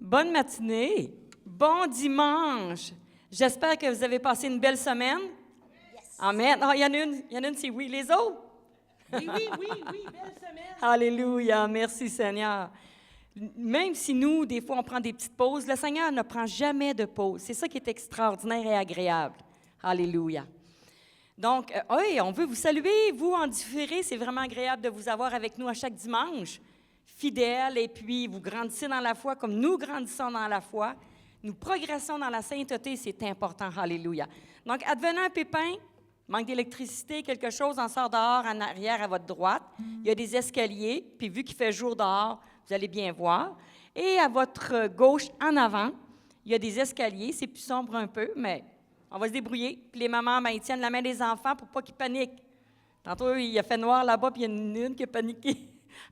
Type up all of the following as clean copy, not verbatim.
Bonne matinée. Bon dimanche. J'espère que vous avez passé une belle semaine. Yes. Amen. Ah, il y en a une, c'est oui. Les autres? Oui, belle semaine. Alléluia. Merci, Seigneur. Même si nous, des fois, on prend des petites pauses, le Seigneur ne prend jamais de pause. C'est ça qui est extraordinaire et agréable. Alléluia. Donc, oui, on veut vous saluer, vous, en différé. C'est vraiment agréable de vous avoir avec nous à chaque dimanche, fidèles, et puis vous grandissez dans la foi comme nous grandissons dans la foi. Nous progressons dans la sainteté, c'est important. Alléluia. Donc, advenant un pépin, manque d'électricité, quelque chose, on sort dehors, en arrière, à votre droite. Il y a des escaliers, puis vu qu'il fait jour dehors, vous allez bien voir. Et à votre gauche, en avant, il y a des escaliers. C'est plus sombre un peu, mais on va se débrouiller. Puis les mamans, ils tiennent la main des enfants pour pas qu'ils paniquent. Tantôt, il a fait noir là-bas, puis il y en a une qui a paniqué.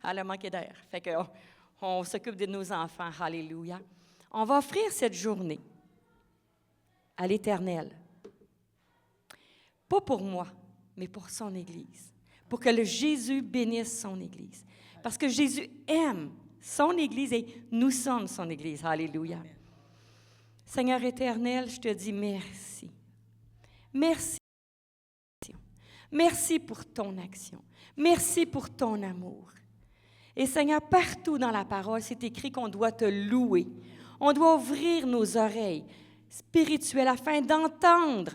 Elle a manqué d'air. Fait qu'on s'occupe de nos enfants. Alléluia. On va offrir cette journée à l'Éternel. Pas pour moi, mais pour son Église. Pour que le Jésus bénisse son Église. Parce que Jésus aime son Église et nous sommes son Église. Alléluia. Amen. Seigneur éternel, je te dis merci. Merci. Merci pour ton action. Merci pour ton amour. Et Seigneur, partout dans la parole, c'est écrit qu'on doit te louer. On doit ouvrir nos oreilles spirituelles afin d'entendre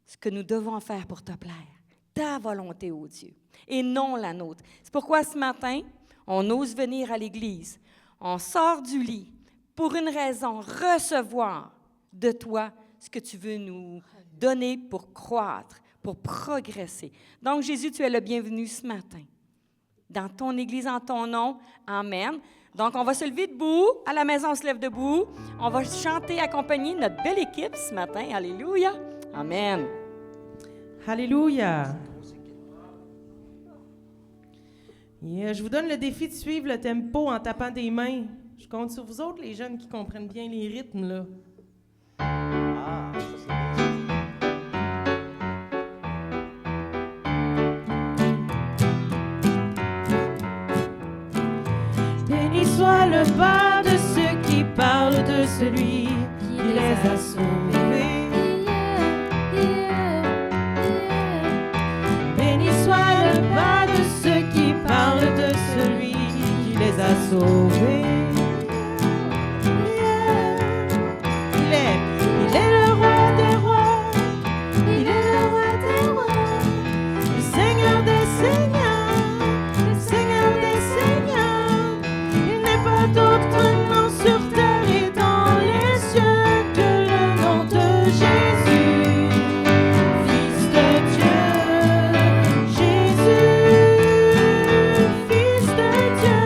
ce que nous devons faire pour te plaire. Ta volonté, ô Dieu, et non la nôtre. C'est pourquoi ce matin, on ose venir à l'Église. On sort du lit pour une raison, recevoir de toi ce que tu veux nous donner pour croître, pour progresser. Donc, Jésus, tu es le bienvenu ce matin. Dans ton Église, en ton nom. Amen. Donc, on va se lever debout. À la maison, on se lève debout. On va chanter, accompagner notre belle équipe ce matin. Alléluia. Amen. Alléluia. Yeah, je vous donne le défi de suivre le tempo en tapant des mains. Je compte sur vous autres, les jeunes qui comprennent bien les rythmes, là. Ah, ça c'est bien. Béni soit le pas de ceux qui parlent de celui qui les a sauvés. Béni soit le pas de ceux qui parlent de celui qui les a sauvés. Il est le roi des rois, il est le roi des rois, le Seigneur des seigneurs, le Seigneur des seigneurs. Il n'est pas d'autre nom sur terre et dans les cieux que le nom de Jésus, Fils de Dieu. Jésus, Fils de Dieu.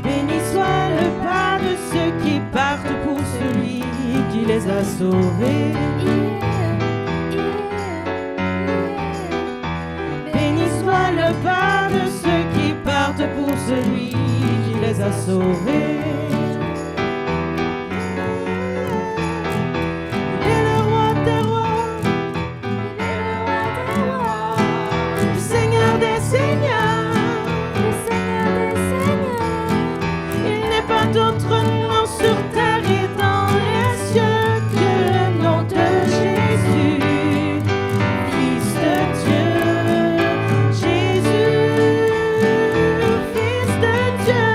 Béni soit le pas de ceux qui partent pour celui qui les a sauvés. Béni soit le pas de ceux qui partent pour celui qui les a sauvés. Il est le roi des rois, le Seigneur des seigneurs. Il n'est pas d'autre nom sur terre et dans les cieux que le nom de Jésus, Fils de Dieu. Jésus, Fils de Dieu.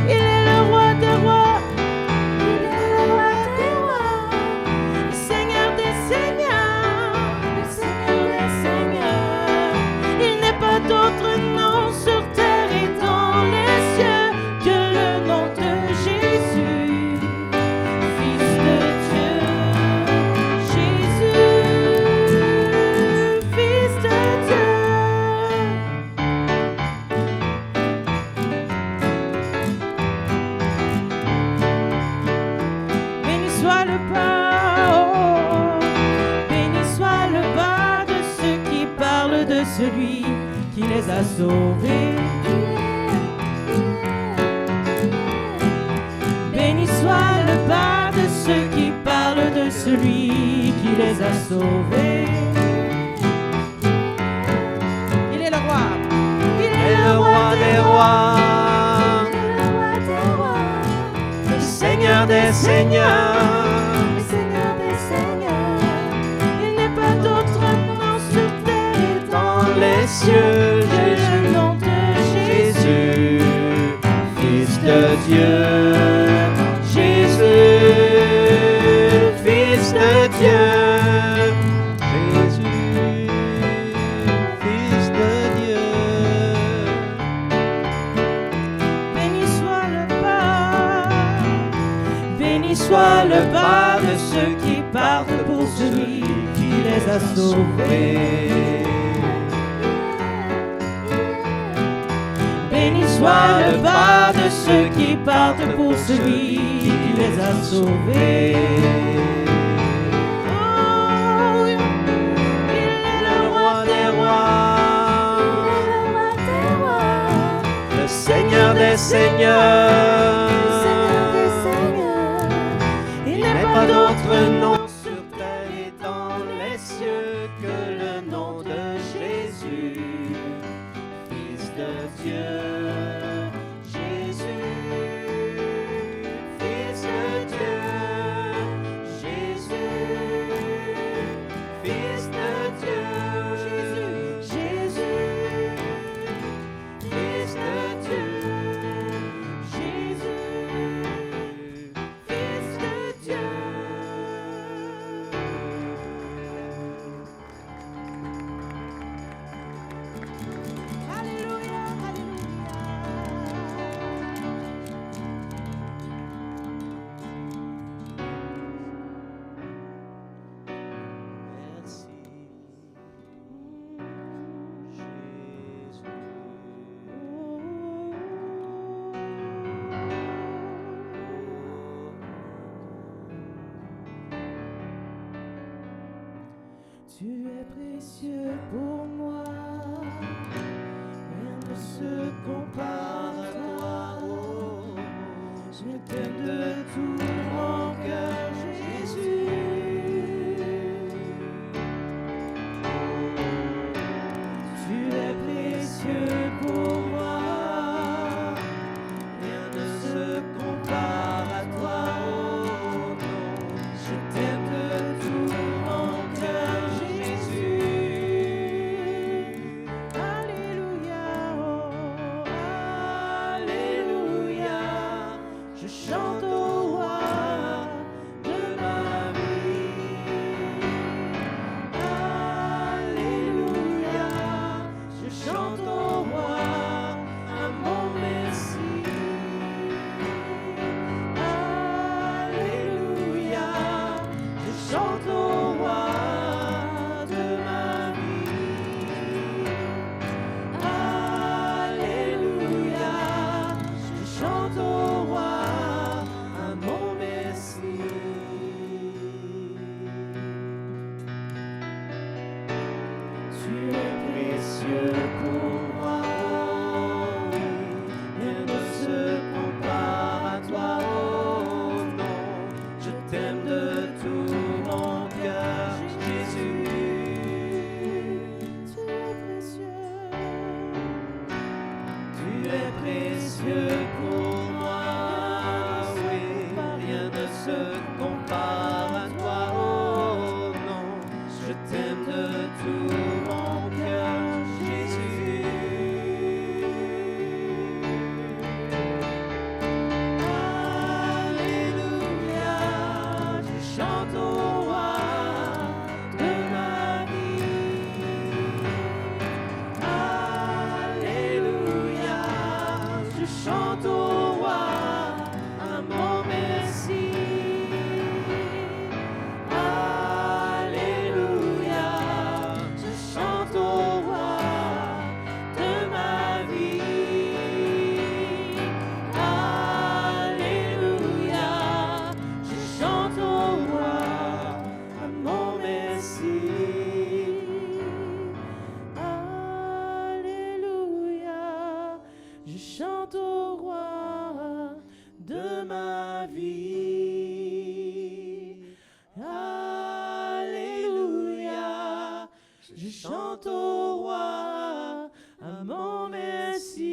Il est le roi des rois, il est le roi des rois, le Seigneur des seigneurs, le Seigneur des seigneurs. Il n'est pas d'autre nom sur terre et dans les cieux que le nom de Jésus, Fils de Dieu. Jésus, Fils de Dieu. Béni soit le pas, oh, béni soit le pas de ceux qui parlent de celui qui les a sauvés. Béni soit le pas de ceux qui parlent de celui qui les a sauvés. Il est le roi. le roi des rois, le Seigneur des seigneurs. Le Seigneur des seigneurs. Il n'est pas d'autre nom sur terre et Dans les cieux, que le Jésus, nom de Jésus. Jésus, Fils de Dieu. Jésus, Fils de Dieu. Jésus, Fils de Dieu. Béni soit le pas de ceux qui partent pour celui qui les a sauvés. Béni soit le pas de ceux qui partent pour celui qui les a sauvés. Oh, il est Le roi des rois, le Seigneur des seigneurs. Il n'est pas d'autre nom sur terre et dans les cieux que le nom de Jésus, Fils de Dieu. Jésus, Fils de Dieu. Jésus, Fils de Dieu. Jésus, Fils de Dieu. Jésus, Fils de Dieu. Alléluia, Merci, Jésus. Tu es précieux pour moi, rien ne se compare à toi. Oh, je t'aime de tout mon cœur, Jésus. Tu es précieux pour moi, rien ne se compare à toi. Oh non, je t'aime de tout mon cœur, Jésus. Alléluia, oh, alléluia. Je chante au roi de ma vie. Alléluia. Je chante au roi à mon Messie. Alléluia. Je chante au roi de ma vie. Alléluia. Je chante au roi à mon Messie. Tu es précieux pour moi, rien ne se compare à toi, oh non, je t'aime de tout mon cœur, Jésus. Tu es précieux. Tu es précieux pour moi, oui, rien ne se compare à toi, oh non, je t'aime de tout mon cœur, Jésus. Alléluia, je chante au roi de ma vie. Alléluia, je chante au roi à mon Messie. Alléluia, je chante au roi de ma vie. Alléluia, je chante au roi à mon Messie. Alléluia, je chante au roi de ma vie. Alléluia, je chante au roi à mon Messie.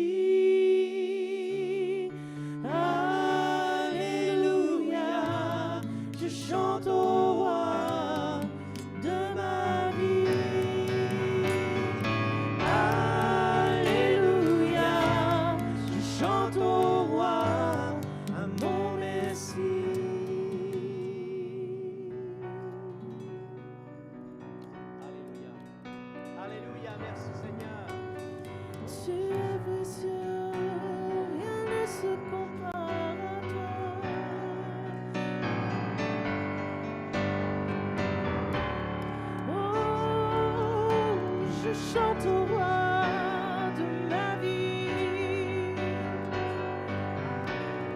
je chante au roi de ma vie.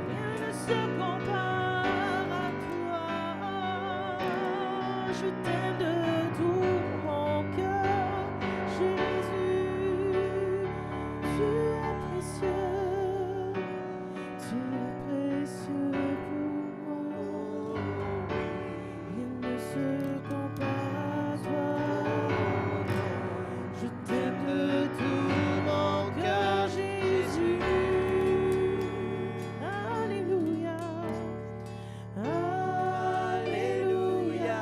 Rien ne se compare à toi. Je t'aime de tout mon cœur, Jésus. Tu es précieux, tu es précieux pour moi. Rien ne se compare à toi. Je t'aime de tout mon cœur, Jésus. Alléluia, Alléluia.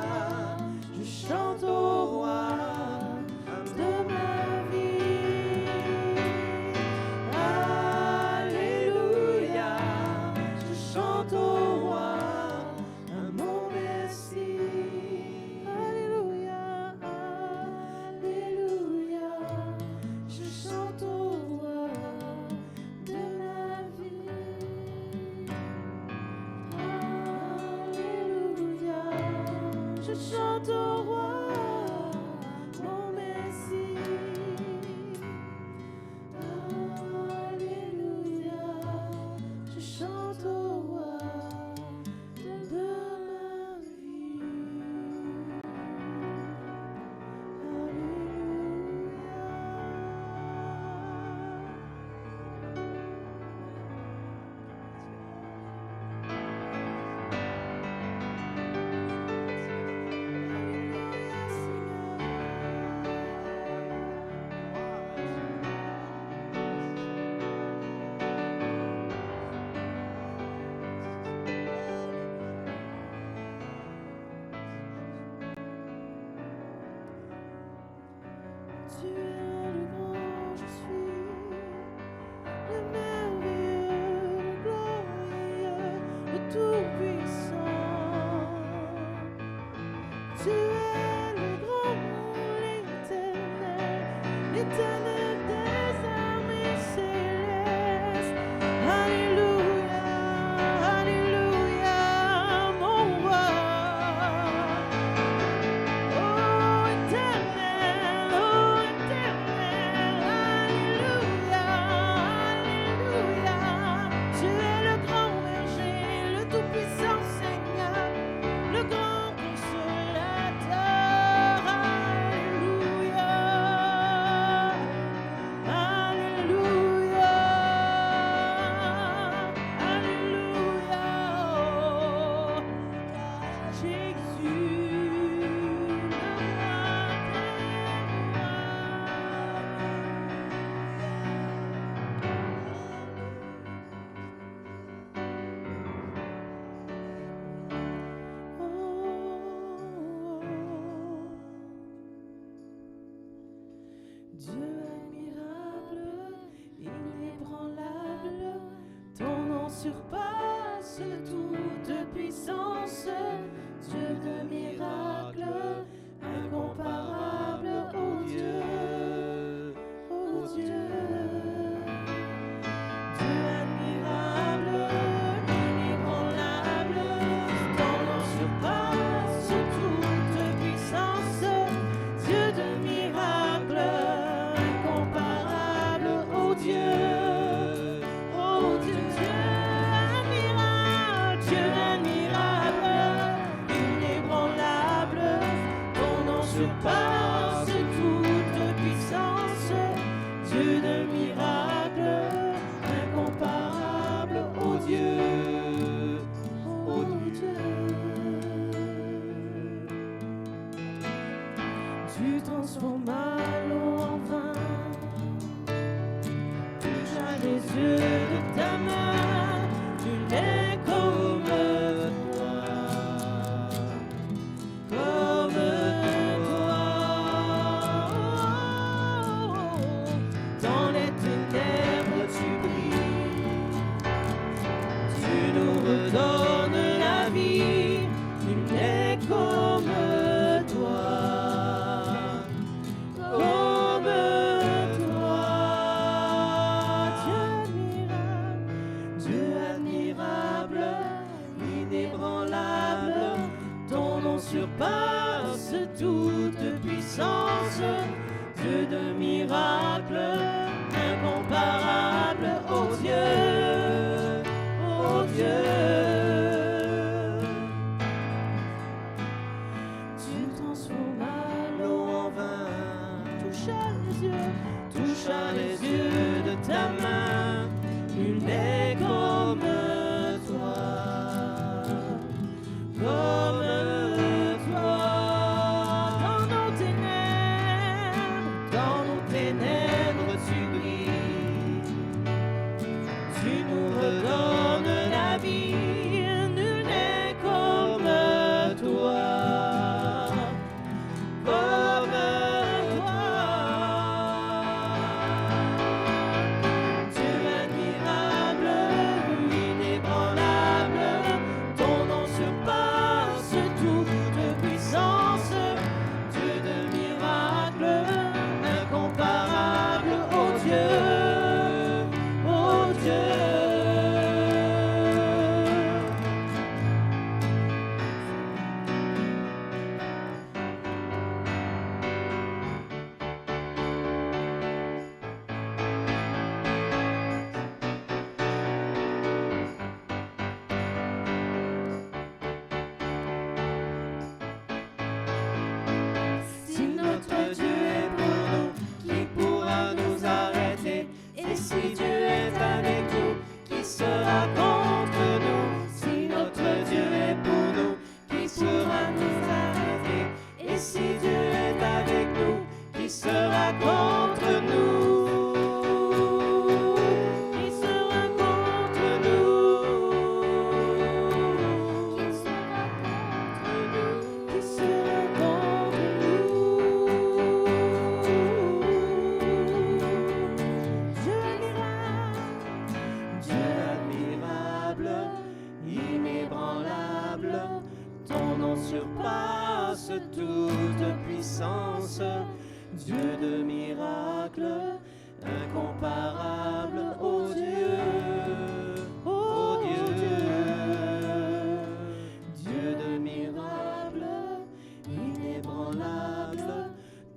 Je chante au roi de ma vie. Alléluia, je chante au roi un mon merci. Alléluia, Alléluia, je chante au roi de ma vie. Alléluia, je chante au roi mon merci. Alléluia, je chante au roi de ma vie. Tu es le grand, je suis le merveilleux, le glorieux, le tout-puissant. Tu es le grand, l'éternel, l'éternel des armées célestes. Alléluia, Alléluia, mon roi. Oh éternel, Alléluia, Alléluia. Tu es le grand berger, le tout-puissant Seigneur, le grand consolateur. Alléluia, Alléluia, Alléluia. Oh, Jésus, Dieu admirable, inébranlable, ton nom surpasse toute puissance. Dieu de miracles, incomparable, oh Dieu, oh Dieu. Dieu admirable, inébranlable, ton nom surpasse toute puissance. Dieu de miracles, incomparable, oh Dieu, oh Dieu. Dieu admirable, inébranlable, ton nom surpasse toute puissance. Dieu de miracles, incomparable, oh Dieu, oh Dieu. Tu transformas l'eau en vin, tu jailles les yeux de ta main, tu n'es comme toi, comme toi. Dans les ténèbres tu brilles, tu nous redonnes la vie, tu n'es comme toi, comme toi. Dieu admirable, inébranlable, ton nom surpasse toute puissance. Dieu Dieu de miracles, incomparable, oh Dieu, oh Dieu. Tu transformas L'eau en vin, toucha les yeux toucha les yeux de ta main, nul n'est comme toi, comme toi. dans nos Ténèbres, tu brilles, tu nous redonnes la vie, nul n'est comme toi, comme toi. Dieu admirable, inébranlable, ton nom surpasse toute puissance. Dieu de miracles, incomparable, oh Dieu, oh Dieu. Si notre Dieu est pour nous, qui pourra nous arrêter? Et si Dieu est avec nous, qui sera contre nous? Si notre Dieu est pour nous, qui pourra nous arrêter? Et si Dieu est avec nous, qui sera contre nous? Qui sera contre nous? Qui sera contre nous? Qui sera contre nous? Dieu admirable, inébranlable, ton nom surpasse toute puissance. Dieu de miracles, incomparable, oh Dieu, oh Dieu. Dieu de miracles, inébranlable,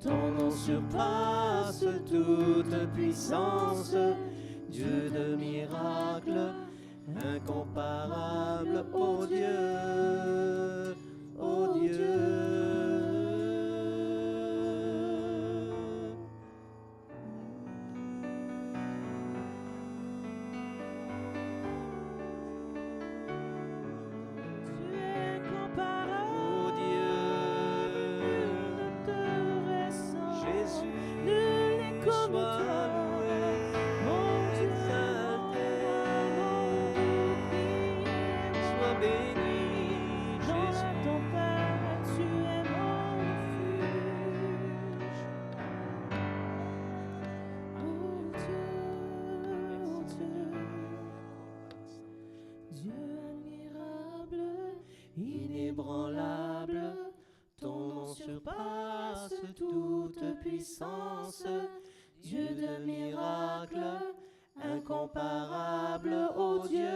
ton nom surpasse toute puissance. Dieu de miracles, incomparable, oh Dieu, oh Dieu. Tu es comparable, Oh Dieu, Jésus, nul n'est comme sois toi. loué, Mon Dieu, exalté, sois béni, dans la Jésus. tempête, tu es mon refuge. Oh Dieu, Dieu admirable, Inébranlable, ton nom surpasse toute puissance. Dieu de miracles, incomparable, oh Dieu,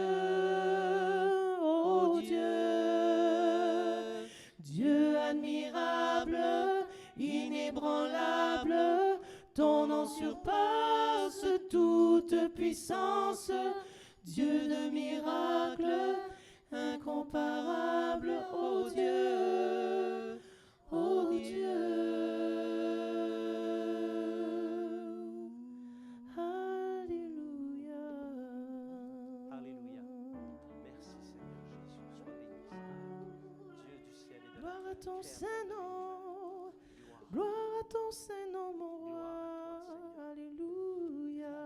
oh Dieu. Dieu admirable, inébranlable, ton nom surpasse toute puissance. Dieu de miracles, incomparable, oh Dieu, oh Dieu. Alléluia. Alléluia. Merci Seigneur Jésus, sois béni. Dieu du ciel et de la Gloire à ton terre. Saint-Nom. Gloire. Gloire à ton Saint-Nom, mon roi. Gloire à toi, Seigneur. Alléluia.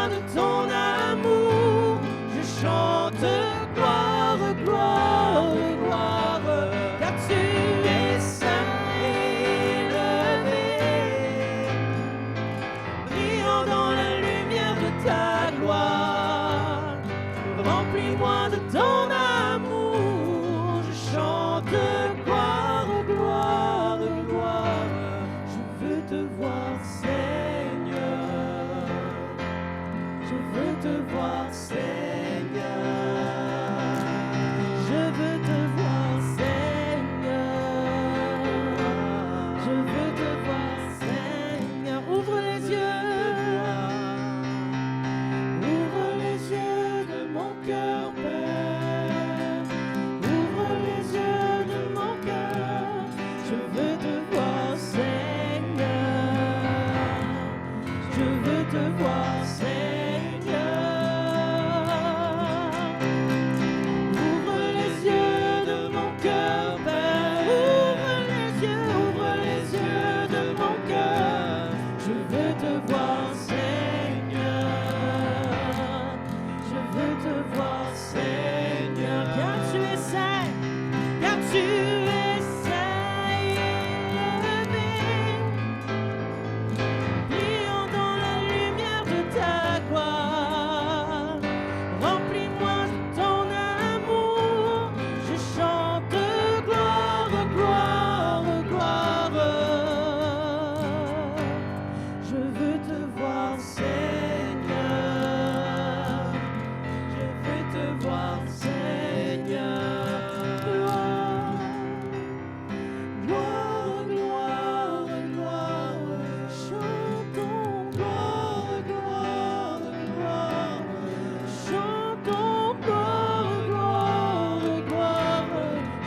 moi de ton amour. Je chante gloire, gloire, gloire, car tu es saint et élevé, brillant dans la lumière de ta gloire. Remplis-moi de ton amour. Je chante gloire, gloire, gloire. Je veux te voir, Seigneur. Je veux te voir, Seigneur. Je veux te voir, Seigneur. Je veux te voir, Seigneur. Ouvre les yeux. Ouvre les yeux de mon cœur, Père. Ouvre les yeux de mon cœur. Je veux te voir, Seigneur. Je veux te voir, Seigneur. Ouvre les yeux de mon cœur, Père. Ouvre les yeux de mon cœur. Je veux te voir, Seigneur. Je veux te voir, Seigneur. Car tu es saint, car tu es saint et élevé, brillant dans la lumière de ta gloire. Remplis-moi de ton amour. Je chante gloire, gloire, gloire. Je veux te voir, Seigneur. Je veux te voir, Seigneur. Gloire, gloire, gloire. Chantons gloire, gloire, gloire. Chantons gloire, gloire, gloire.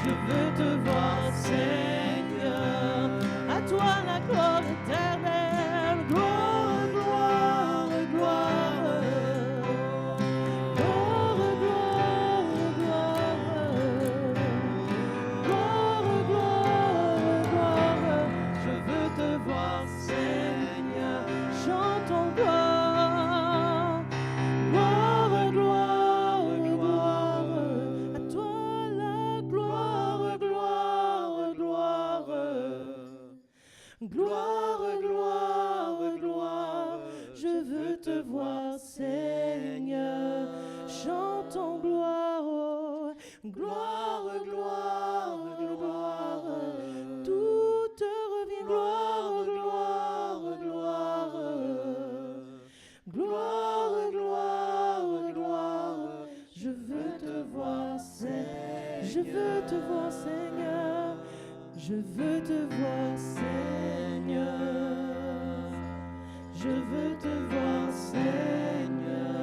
Je veux te voir, Seigneur. À toi la gloire éternelle. Gloire, gloire, gloire. Gloire, gloire, gloire. Gloire, gloire, gloire. Je veux te voir, Seigneur. Chantons gloire. Gloire, gloire, gloire. À toi la gloire, gloire, gloire. Gloire, gloire, gloire. Je veux te voir, Seigneur. Chantons gloire, oh. Gloire, gloire, gloire. Tout te revient, gloire, gloire, gloire. Gloire, gloire, gloire. Je veux te voir, Seigneur. Je veux te voir, Seigneur. Je veux te voir, Seigneur. Je veux te voir, Seigneur.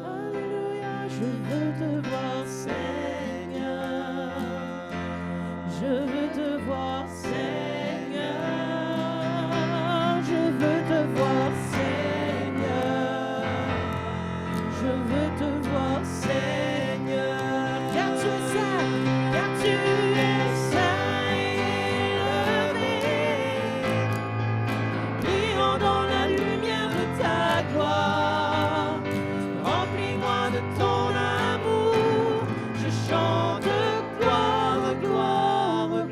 Alléluia. Je veux te voir, Seigneur. Je veux te voir, Seigneur. Je veux te voir, Seigneur. Je veux te voir, Seigneur. Car tu es saint, car tu es saint et élevé, brillant dans la lumière de ta gloire. Remplis-moi de ton amour. Je chante gloire, gloire,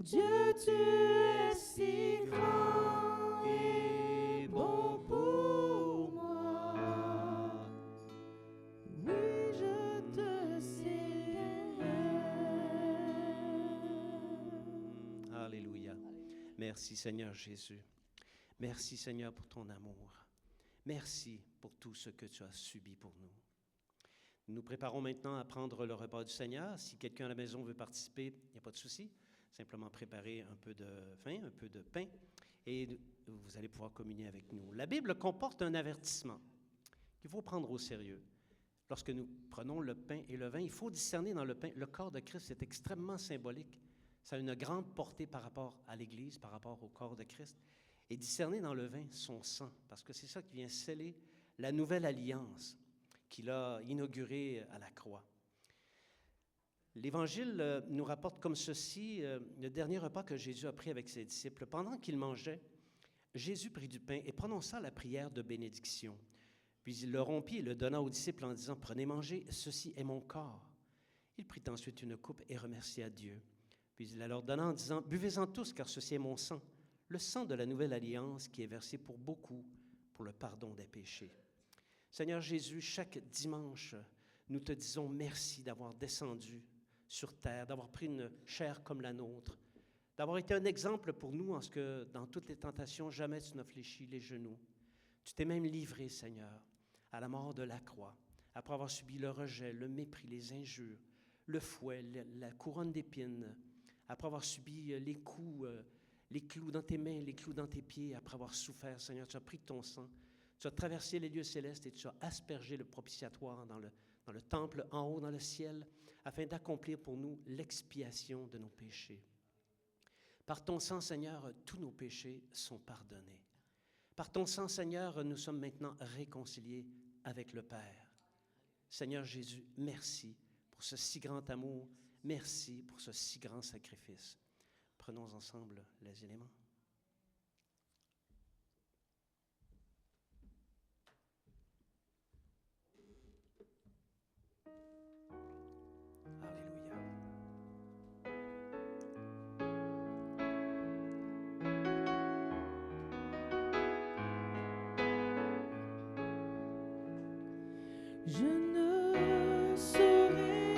Dieu, tu es si grand et bon pour moi. Oui, je te célèbre. Alléluia. Merci Seigneur Jésus. Merci Seigneur pour ton amour. Merci pour tout ce que tu as subi pour nous. Nous nous préparons maintenant à prendre le repas du Seigneur. Si quelqu'un à la maison veut participer, il n'y a pas de souci. Simplement préparer un peu de vin, un peu de pain, et vous allez pouvoir communier avec nous. La Bible comporte un avertissement qu'il faut prendre au sérieux. Lorsque nous prenons le pain et le vin, il faut discerner dans le pain. Le corps de Christ est extrêmement symbolique. Ça a une grande portée par rapport à l'Église, par rapport au corps de Christ. Et discerner dans le vin son sang, parce que c'est ça qui vient sceller la nouvelle alliance qu'il a inaugurée à la croix. L'Évangile nous rapporte comme ceci le dernier repas que Jésus a pris avec ses disciples. Pendant qu'il mangeait, Jésus prit du pain et prononça la prière de bénédiction. Puis il le rompit et le donna aux disciples en disant « Prenez, mangez, ceci est mon corps. » Il prit ensuite une coupe et remercia Dieu. Puis il la leur donna en disant « Buvez-en tous, car ceci est mon sang, le sang de la nouvelle alliance qui est versé pour beaucoup pour le pardon des péchés. » Seigneur Jésus, chaque dimanche, nous te disons merci d'avoir descendu sur terre, d'avoir pris une chair comme la nôtre, d'avoir été un exemple pour nous en ce que, dans toutes les tentations, jamais tu n'as fléchi les genoux. Tu t'es même livré, Seigneur, à la mort de la croix, après avoir subi le rejet, le mépris, les injures, le fouet, la couronne d'épines, après avoir subi les coups, les clous dans tes mains, les clous dans tes pieds, après avoir souffert, Seigneur, tu as pris ton sang, tu as traversé les lieux célestes et tu as aspergé le propitiatoire dans le temple en haut dans le ciel, afin d'accomplir pour nous l'expiation de nos péchés. Par ton sang, Seigneur, tous nos péchés sont pardonnés. Par ton sang, Seigneur, nous sommes maintenant réconciliés avec le Père. Seigneur Jésus, merci pour ce si grand amour, merci pour ce si grand sacrifice. Prenons ensemble les éléments. Alléluia. Je ne saurais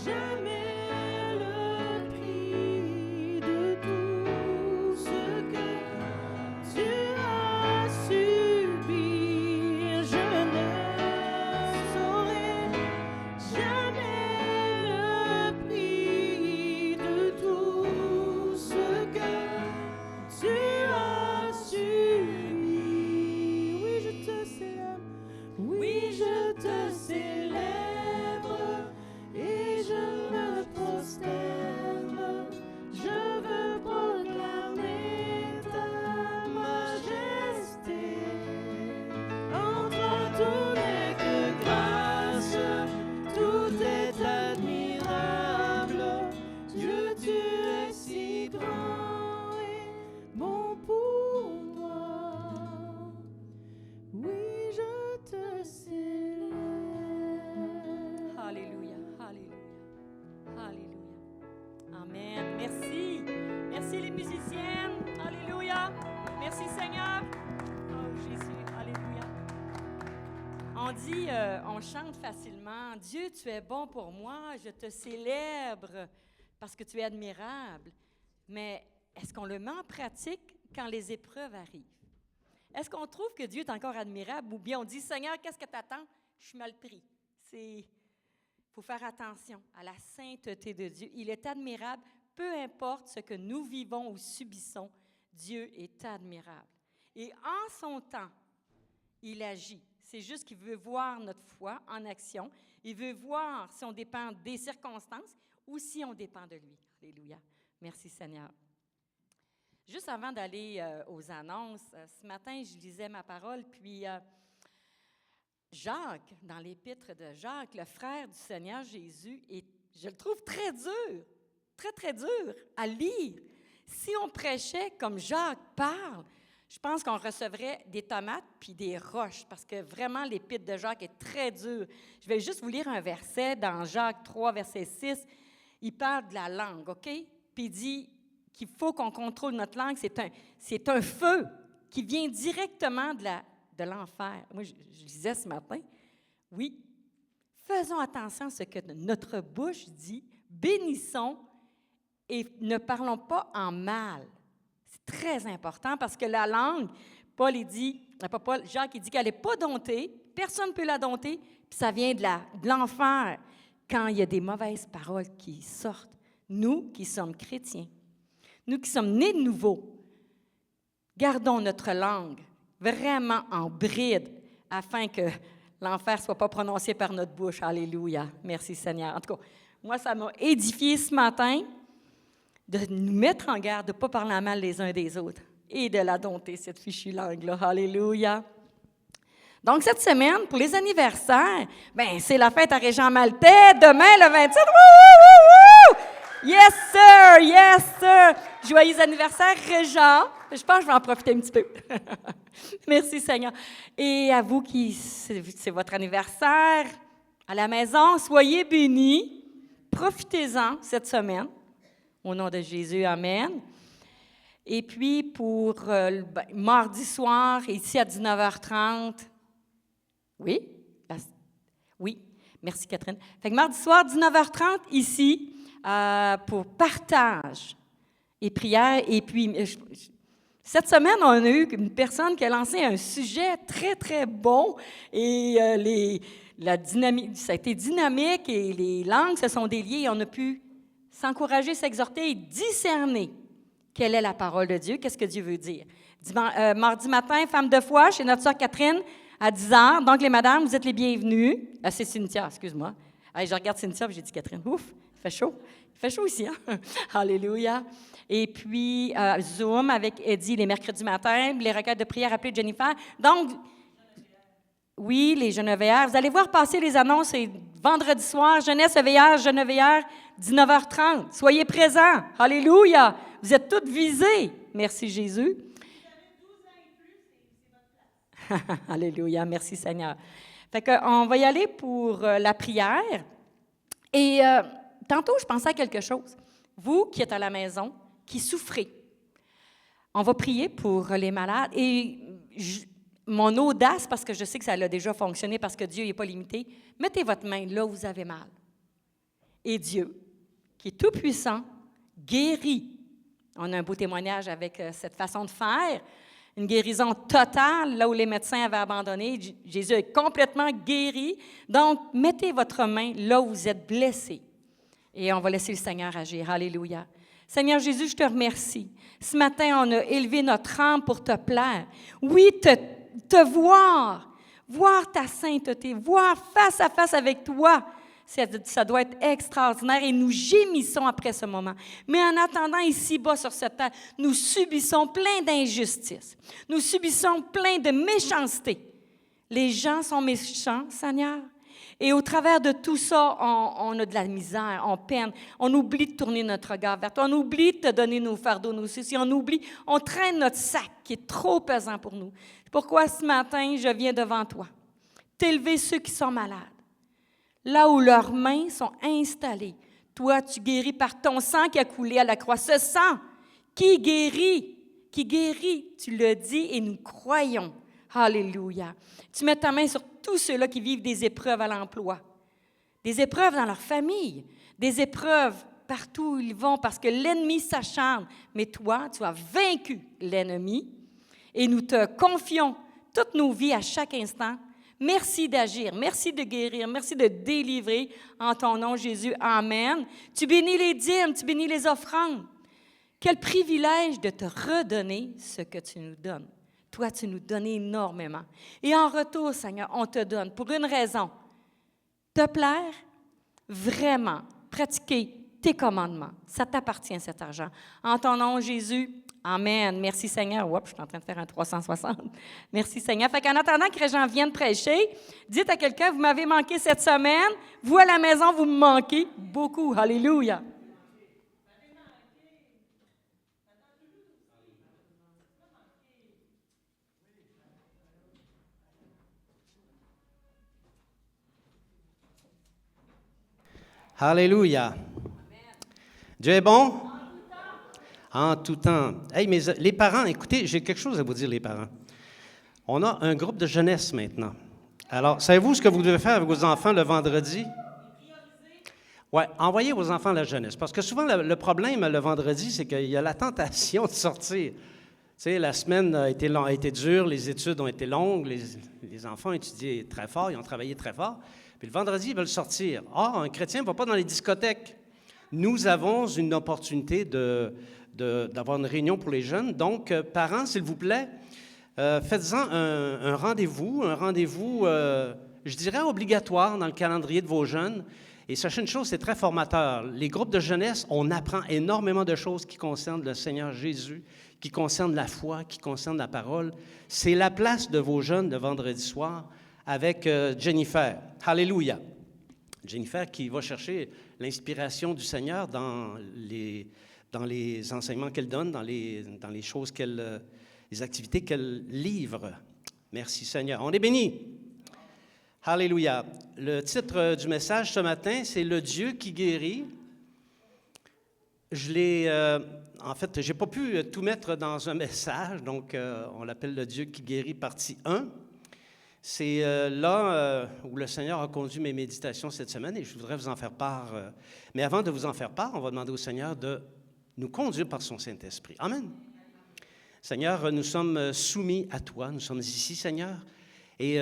jamais le prix de tout ce que tu as subi. Je ne saurais jamais le prix de tout ce que tu as subi. Oui, je te célèbre. Oui, je te célèbre et je me prosterne. Je veux proclamer ta majesté. En toi tout n'est que grâce, tout est admirable. Dieu, tu es si grand et bon pour moi. Oui, je te célèbre. Alléluia, alléluia, alléluia. Amen. Merci. Merci les musiciennes. Alléluia. Merci Seigneur. Oh Jésus, alléluia. On dit, on chante facilement, Dieu, tu es bon pour moi, je te célèbre parce que tu es admirable. Mais est-ce qu'on le met en pratique quand les épreuves arrivent? Est-ce qu'on trouve que Dieu est encore admirable ou bien on dit, Seigneur, qu'est-ce que tu attends? Je suis mal pris. Il faut faire attention à la sainteté de Dieu. Il est admirable, peu importe ce que nous vivons ou subissons, Dieu est admirable. Et en son temps, il agit. C'est juste qu'il veut voir notre foi en action. Il veut voir si on dépend des circonstances ou si on dépend de lui. Alléluia. Merci Seigneur. Juste avant d'aller aux annonces, ce matin, je lisais ma parole, puis Jacques, dans l'épître de Jacques, le frère du Seigneur Jésus, je le trouve très dur, très, très dur à lire. Si on prêchait comme Jacques parle, je pense qu'on recevrait des tomates puis des roches, parce que vraiment, l'épître de Jacques est très dure. Je vais juste vous lire un verset dans Jacques 3, verset 6. Il parle de la langue, OK? Puis il dit, qu'il faut qu'on contrôle notre langue, c'est un feu qui vient directement de l'enfer. Moi, je disais ce matin, oui, faisons attention à ce que notre bouche dit, bénissons et ne parlons pas en mal. C'est très important parce que la langue, Jacques il dit qu'elle n'est pas domptée, personne ne peut la dompter, puis ça vient de l'enfer quand il y a des mauvaises paroles qui sortent. Nous qui sommes chrétiens, nous qui sommes nés de nouveau, gardons notre langue vraiment en bride afin que l'enfer ne soit pas prononcé par notre bouche. Alléluia. Merci Seigneur. En tout cas, moi, ça m'a édifié ce matin de nous mettre en garde, de ne pas parler mal les uns des autres et de la dompter, cette fichue langue-là. Alléluia. Donc, cette semaine, pour les anniversaires, c'est la fête à Régent Maltais, demain, le 27. Wouh! Yes, sir! Yes, sir! Joyeux anniversaire, Régent. Je pense que je vais en profiter un petit peu. Merci, Seigneur. Et à vous c'est votre anniversaire à la maison, soyez bénis. Profitez-en cette semaine. Au nom de Jésus, amen. Et puis, pour mardi soir, ici à 19h30, oui? Oui, merci Catherine. Fait que mardi soir, 19h30, ici, pour partage et prière. Et puis, cette semaine, on a eu une personne qui a lancé un sujet très, très bon. Et ça a été dynamique et les langues se sont déliées et on a pu s'encourager, s'exhorter et discerner quelle est la parole de Dieu, qu'est-ce que Dieu veut dire. Mardi matin, femme de foi, chez notre sœur Catherine, à 10h. Donc, les madames, vous êtes les bienvenues. C'est Cynthia, excuse-moi. Je regarde Cynthia et j'ai dit Catherine, ouf, il fait chaud. Il fait chaud ici, hein? Alléluia. Et puis, Zoom avec Eddie les mercredis matins, les requêtes de prière appelées Jennifer. Donc, oui, les Genevièves. Vous allez voir passer les annonces, c'est vendredi soir, jeunesse éveillère, Geneviève, 19h30. Soyez présents. Alléluia. Vous êtes toutes visées. Merci, Jésus. Alléluia. Merci, Seigneur. Fait qu'on va y aller pour la prière. Et tantôt, je pensais à quelque chose. Vous qui êtes à la maison, qui souffrez, on va prier pour les malades. Et mon audace, parce que je sais que ça a déjà fonctionné, parce que Dieu n'est pas limité, mettez votre main là où vous avez mal. Et Dieu, qui est tout-puissant, guérit. On a un beau témoignage avec cette façon de faire. Une guérison totale, là où les médecins avaient abandonné. Jésus est complètement guéri. Donc, mettez votre main là où vous êtes blessé. Et on va laisser le Seigneur agir. Alléluia. Seigneur Jésus, je te remercie. Ce matin, on a élevé notre âme pour te plaire. Oui, te voir ta sainteté, voir face à face avec toi. Ça doit être extraordinaire et nous gémissons après ce moment. Mais en attendant, ici-bas sur cette terre, nous subissons plein d'injustices. Nous subissons plein de méchanceté. Les gens sont méchants, Seigneur. Et au travers de tout ça, on a de la misère, on peine. On oublie de tourner notre regard vers toi. On oublie de te donner nos fardeaux, nos soucis. On traîne notre sac qui est trop pesant pour nous. C'est pourquoi ce matin, je viens devant toi. T'élever ceux qui sont malades. Là où leurs mains sont installées. Toi, tu guéris par ton sang qui a coulé à la croix. Ce sang qui guérit, tu le dis et nous croyons. Alléluia. Tu mets ta main sur tous ceux-là qui vivent des épreuves à l'emploi, des épreuves dans leur famille, des épreuves partout où ils vont parce que l'ennemi s'acharne. Mais toi, tu as vaincu l'ennemi et nous te confions toutes nos vies à chaque instant. Merci d'agir, merci de guérir, merci de délivrer en ton nom, Jésus. Amen. Tu bénis les dîmes, tu bénis les offrandes. Quel privilège de te redonner ce que tu nous donnes. Toi, tu nous donnes énormément. Et en retour, Seigneur, on te donne pour une raison. Te plaire, vraiment, pratiquer tes commandements. Ça t'appartient, cet argent. En ton nom, Jésus, amen. Merci, Seigneur. Oups, je suis en train de faire un 360. Merci, Seigneur. Fait qu'en attendant que Régent vienne prêcher, dites à quelqu'un, vous m'avez manqué cette semaine. Vous, à la maison, vous me manquez beaucoup. Alléluia. Alléluia. Dieu est bon? En tout temps. Hey, mais les parents, écoutez, j'ai quelque chose à vous dire, les parents. On a un groupe de jeunesse maintenant. Alors, savez-vous ce que vous devez faire avec vos enfants le vendredi? Oui, envoyez vos enfants à la jeunesse. Parce que souvent, le problème le vendredi, c'est qu'il y a la tentation de sortir. Tu sais, la semaine a été dure, les études ont été longues, les enfants ont étudié très fort, ils ont travaillé très fort. Puis le vendredi, ils veulent sortir. Or, un chrétien ne va pas dans les discothèques. Nous avons une opportunité d'avoir une réunion pour les jeunes. Donc, parents, s'il vous plaît, faites-en un rendez-vous, je dirais, obligatoire dans le calendrier de vos jeunes. Et sachez une chose, c'est très formateur. Les groupes de jeunesse, on apprend énormément de choses qui concernent le Seigneur Jésus, qui concernent la foi, qui concernent la parole. C'est la place de vos jeunes de vendredi soir avec Jennifer. Alléluia. Jennifer qui va chercher l'inspiration du Seigneur dans les enseignements qu'elle donne, dans les choses les activités qu'elle livre. Merci Seigneur. On est bénis. Alléluia. Le titre du message ce matin, c'est « Le Dieu qui guérit ». En fait, je n'ai pas pu tout mettre dans un message, donc on l'appelle « Le Dieu qui guérit » partie 1. C'est là où le Seigneur a conduit mes méditations cette semaine et je voudrais vous en faire part. Mais avant de vous en faire part, on va demander au Seigneur de nous conduire par son Saint-Esprit. Amen. Seigneur, nous sommes soumis à toi, nous sommes ici, Seigneur, et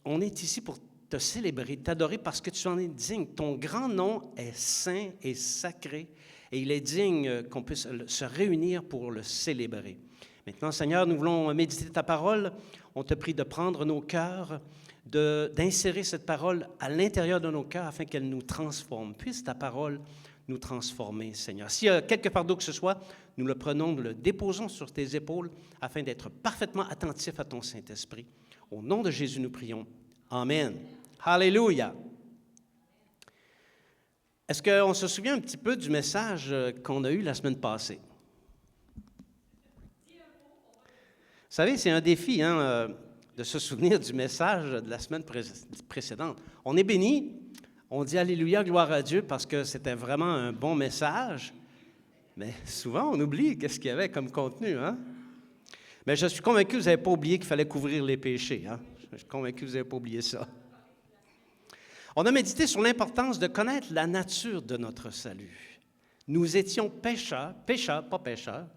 on est ici pour te célébrer, t'adorer parce que tu en es digne. Ton grand nom est saint et sacré et il est digne qu'on puisse se réunir pour le célébrer. Maintenant, Seigneur, nous voulons méditer ta parole. On te prie de prendre nos cœurs, d'insérer cette parole à l'intérieur de nos cœurs afin qu'elle nous transforme. Puisse ta parole nous transformer, Seigneur. S'il y a quelque fardeau que ce soit, nous le prenons, nous le déposons sur tes épaules afin d'être parfaitement attentifs à ton Saint-Esprit. Au nom de Jésus, nous prions. Amen. Alléluia. Est-ce qu'on se souvient un petit peu du message qu'on a eu la semaine passée? Vous savez, c'est un défi de se souvenir du message de la semaine précédente. On est béni, on dit Alléluia, gloire à Dieu, parce que c'était vraiment un bon message, mais souvent on oublie qu'est-ce qu'il y avait comme contenu. Hein? Mais je suis convaincu que vous n'avez pas oublié qu'il fallait couvrir les péchés. Hein? Je suis convaincu que vous n'avez pas oublié ça. On a médité sur l'importance de connaître la nature de notre salut. Nous étions pécheurs, pas pécheurs.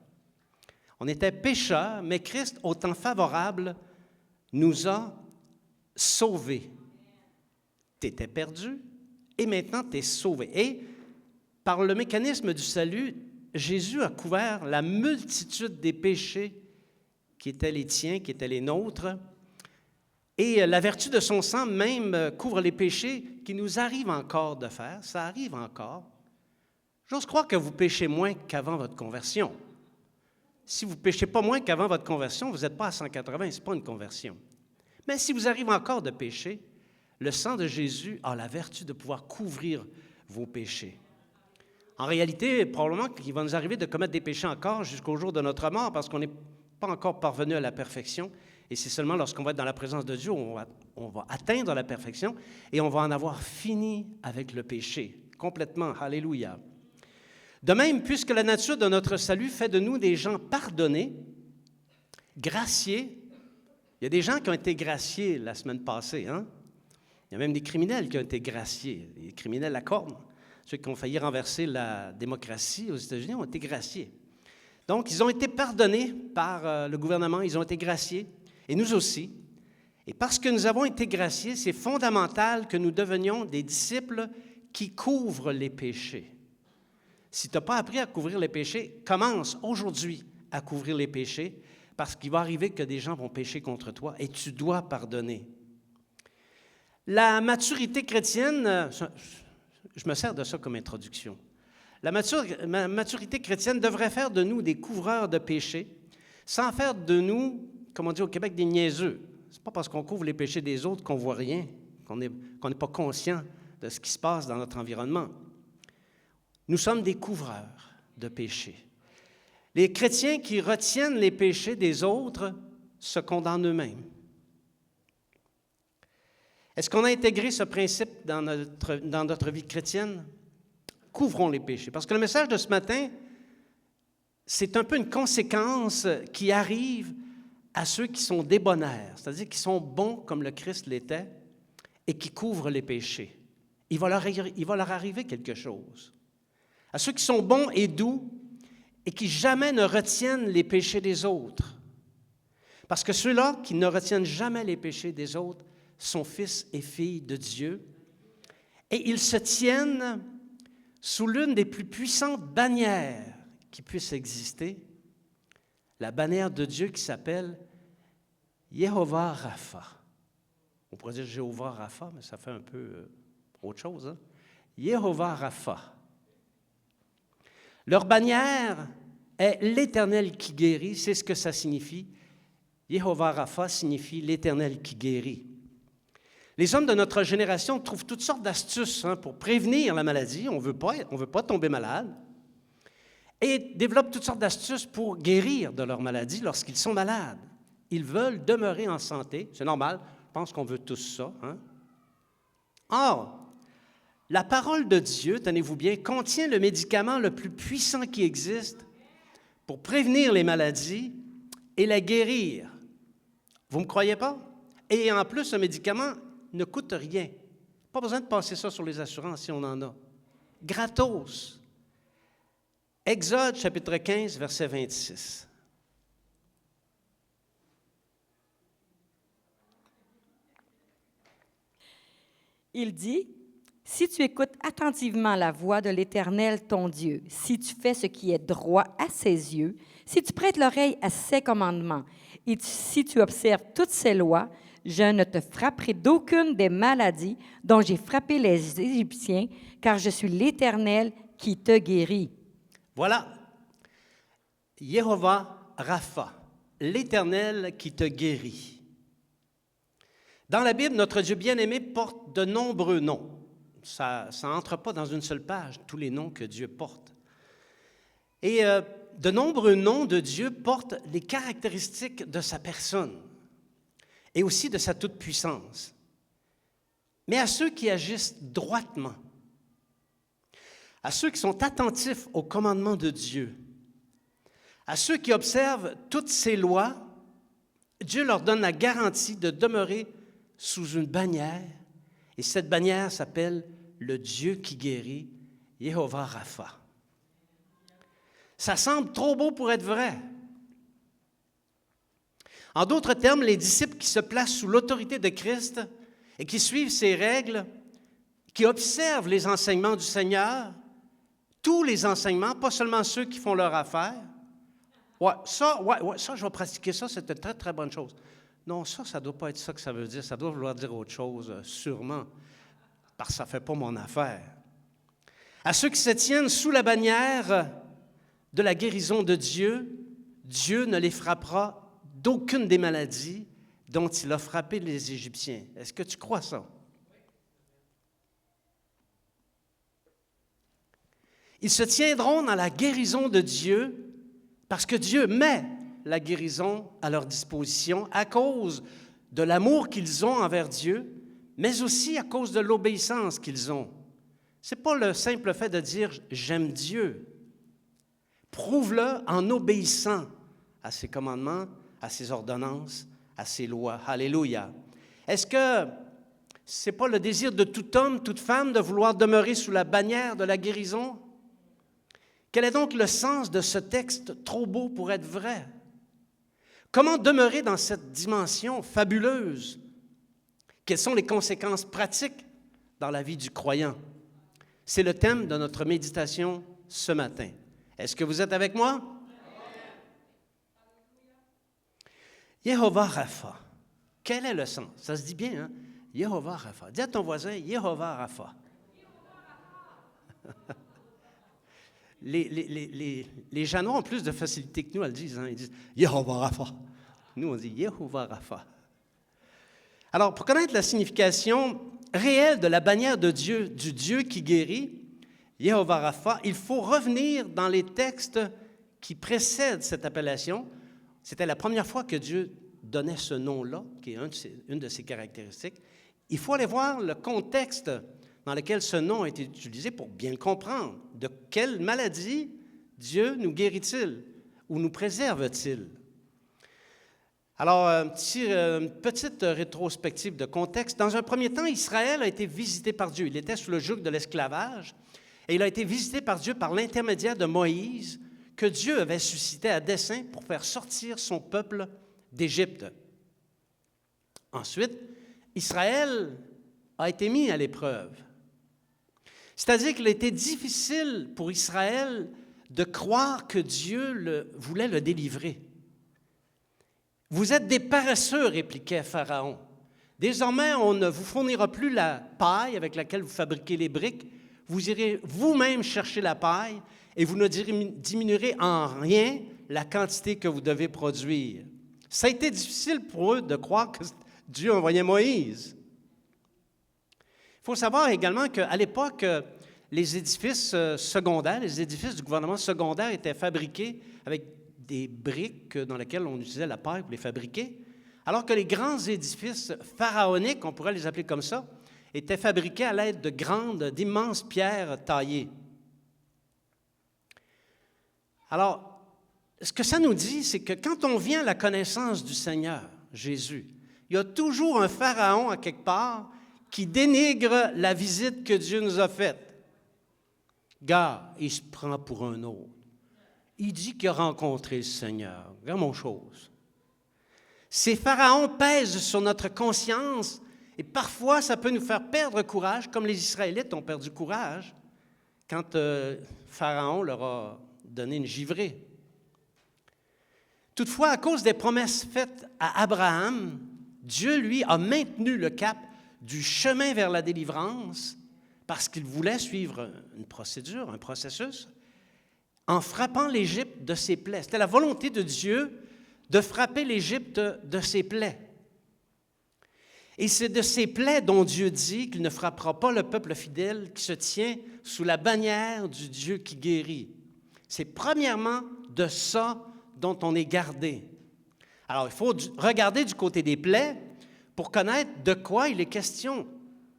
On était pécheurs, mais Christ, au temps favorable, nous a sauvés. Tu étais perdu et maintenant tu es sauvé. Et par le mécanisme du salut, Jésus a couvert la multitude des péchés qui étaient les tiens, qui étaient les nôtres. Et la vertu de son sang même couvre les péchés qui nous arrivent encore de faire. Ça arrive encore. J'ose croire que vous péchez moins qu'avant votre conversion. Si vous ne péchez pas moins qu'avant votre conversion, vous n'êtes pas à 180, ce n'est pas une conversion. Mais si vous arrivez encore de pécher, le sang de Jésus a la vertu de pouvoir couvrir vos péchés. En réalité, probablement qu'il va nous arriver de commettre des péchés encore jusqu'au jour de notre mort parce qu'on n'est pas encore parvenu à la perfection. Et c'est seulement lorsqu'on va être dans la présence de Dieu on va atteindre la perfection et on va en avoir fini avec le péché, complètement. Alléluia. De même, puisque la nature de notre salut fait de nous des gens pardonnés, graciés. Il y a des gens qui ont été graciés la semaine passée. Hein? Il y a même des criminels qui ont été graciés, des criminels à cornes. Ceux qui ont failli renverser la démocratie aux États-Unis ont été graciés. Donc, ils ont été pardonnés par le gouvernement, ils ont été graciés, et nous aussi. Et parce que nous avons été graciés, c'est fondamental que nous devenions des disciples qui couvrent les péchés. Si tu n'as pas appris à couvrir les péchés, commence aujourd'hui à couvrir les péchés, parce qu'il va arriver que des gens vont pécher contre toi et tu dois pardonner. La maturité chrétienne, je me sers de ça comme introduction. La maturité chrétienne devrait faire de nous des couvreurs de péchés, sans faire de nous, comme on dit au Québec, des niaiseux. Ce n'est pas parce qu'on couvre les péchés des autres qu'on ne voit rien, qu'on n'est pas conscient de ce qui se passe dans notre environnement. Nous sommes des couvreurs de péchés. Les chrétiens qui retiennent les péchés des autres se condamnent eux-mêmes. Est-ce qu'on a intégré ce principe dans notre vie chrétienne? Couvrons les péchés. Parce que le message de ce matin, c'est un peu une conséquence qui arrive à ceux qui sont débonnaires, c'est-à-dire qui sont bons comme le Christ l'était et qui couvrent les péchés. Il va leur arriver quelque chose. À ceux qui sont bons et doux et qui jamais ne retiennent les péchés des autres. Parce que ceux-là qui ne retiennent jamais les péchés des autres sont fils et filles de Dieu et ils se tiennent sous l'une des plus puissantes bannières qui puissent exister, la bannière de Dieu qui s'appelle Yehovah Rapha. On pourrait dire Jéhovah Rapha, mais ça fait un peu autre chose. Hein? Yehovah Rapha. Leur bannière est l'Éternel qui guérit, c'est ce que ça signifie. Yehovah Rapha signifie l'Éternel qui guérit. Les hommes de notre génération trouvent toutes sortes d'astuces pour prévenir la maladie. On ne veut pas tomber malade. Et développent toutes sortes d'astuces pour guérir de leur maladie lorsqu'ils sont malades. Ils veulent demeurer en santé. C'est normal. Je pense qu'on veut tous ça. Hein? Or, la parole de Dieu, tenez-vous bien, contient le médicament le plus puissant qui existe pour prévenir les maladies et la guérir. Vous ne me croyez pas? Et en plus, ce médicament ne coûte rien. Pas besoin de passer ça sur les assurances si on en a. Gratos. Exode, chapitre 15, verset 26. Il dit, « Si tu écoutes attentivement la voix de l'Éternel, ton Dieu, si tu fais ce qui est droit à ses yeux, si tu prêtes l'oreille à ses commandements, et si tu observes toutes ses lois, je ne te frapperai d'aucune des maladies dont j'ai frappé les Égyptiens, car je suis l'Éternel qui te guérit. » Voilà, Yehovah Rapha, l'Éternel qui te guérit. Dans la Bible, notre Dieu bien-aimé porte de nombreux noms. Ça n'entre pas dans une seule page, tous les noms que Dieu porte. Et de nombreux noms de Dieu portent les caractéristiques de sa personne et aussi de sa toute-puissance. Mais à ceux qui agissent droitement, à ceux qui sont attentifs aux commandements de Dieu, à ceux qui observent toutes ses lois, Dieu leur donne la garantie de demeurer sous une bannière, et cette bannière s'appelle le Dieu qui guérit, Yehovah Rapha. Ça semble trop beau pour être vrai. En d'autres termes, les disciples qui se placent sous l'autorité de Christ et qui suivent ses règles, qui observent les enseignements du Seigneur, tous les enseignements, pas seulement ceux qui font leur affaire. Ça, je vais pratiquer ça, c'est une très, très bonne chose. Non, ça ne doit pas être ça que ça veut dire. Ça doit vouloir dire autre chose, sûrement, parce que ça ne fait pas mon affaire. À ceux qui se tiennent sous la bannière de la guérison de Dieu, Dieu ne les frappera d'aucune des maladies dont il a frappé les Égyptiens. Est-ce que tu crois ça? Ils se tiendront dans la guérison de Dieu parce que Dieu met la guérison à leur disposition à cause de l'amour qu'ils ont envers Dieu, mais aussi à cause de l'obéissance qu'ils ont. Ce n'est pas le simple fait de dire « j'aime Dieu ». Prouve-le en obéissant à ses commandements, à ses ordonnances, à ses lois. Alléluia. Est-ce que ce n'est pas le désir de tout homme, toute femme de vouloir demeurer sous la bannière de la guérison? Quel est donc le sens de ce texte trop beau pour être vrai? Comment demeurer dans cette dimension fabuleuse? Quelles sont les conséquences pratiques dans la vie du croyant? C'est le thème de notre méditation ce matin. Est-ce que vous êtes avec moi? Yehovah Rapha. Quel est le sens? Ça se dit bien, hein? Yehovah Rapha. Dis à ton voisin, Yehovah Rapha. Les Janois ont plus de facilité que nous à le dire. Hein? Ils disent Yehovah Rapha. Nous, on dit Yehovah Rapha. Alors, pour connaître la signification réelle de la bannière de Dieu, du Dieu qui guérit, Yehovah Rapha, il faut revenir dans les textes qui précèdent cette appellation. C'était la première fois que Dieu donnait ce nom-là, qui est une de ses caractéristiques. Il faut aller voir le contexte dans lequel ce nom a été utilisé pour bien le comprendre. De quelle maladie Dieu nous guérit-il? ou nous préserve-t-il? Alors, une petite rétrospective de contexte. Dans un premier temps, Israël a été visité par Dieu. Il était sous le joug de l'esclavage et il a été visité par Dieu par l'intermédiaire de Moïse, que Dieu avait suscité à dessein pour faire sortir son peuple d'Égypte. Ensuite, Israël a été mis à l'épreuve. C'est-à-dire qu'il a été difficile pour Israël de croire que Dieu voulait le délivrer. « Vous êtes des paresseux, répliquait Pharaon. Désormais, on ne vous fournira plus la paille avec laquelle vous fabriquez les briques. Vous irez vous-même chercher la paille et vous ne diminuerez en rien la quantité que vous devez produire. » Ça a été difficile pour eux de croire que Dieu envoyait Moïse. Il faut savoir également qu'à l'époque, les édifices secondaires, les édifices du gouvernement secondaire étaient fabriqués avec des briques dans lesquelles on utilisait la paille pour les fabriquer, alors que les grands édifices pharaoniques, on pourrait les appeler comme ça, étaient fabriqués à l'aide d'immenses pierres taillées. Alors, ce que ça nous dit, c'est que quand on vient à la connaissance du Seigneur, Jésus, il y a toujours un pharaon à quelque part qui dénigre la visite que Dieu nous a faite. Gars, il se prend pour un autre. Il dit qu'il a rencontré le Seigneur. Regarde chose. Ces pharaons pèsent sur notre conscience et parfois ça peut nous faire perdre courage, comme les Israélites ont perdu courage quand Pharaon leur a donné une givrée. Toutefois, à cause des promesses faites à Abraham, Dieu, lui, a maintenu le cap du chemin vers la délivrance parce qu'il voulait suivre une procédure, un processus, en frappant l'Égypte de ses plaies. C'était la volonté de Dieu de frapper l'Égypte de ses plaies. Et c'est de ces plaies dont Dieu dit qu'il ne frappera pas le peuple fidèle qui se tient sous la bannière du Dieu qui guérit. C'est premièrement de ça dont on est gardé. Alors, il faut regarder du côté des plaies pour connaître de quoi il est question.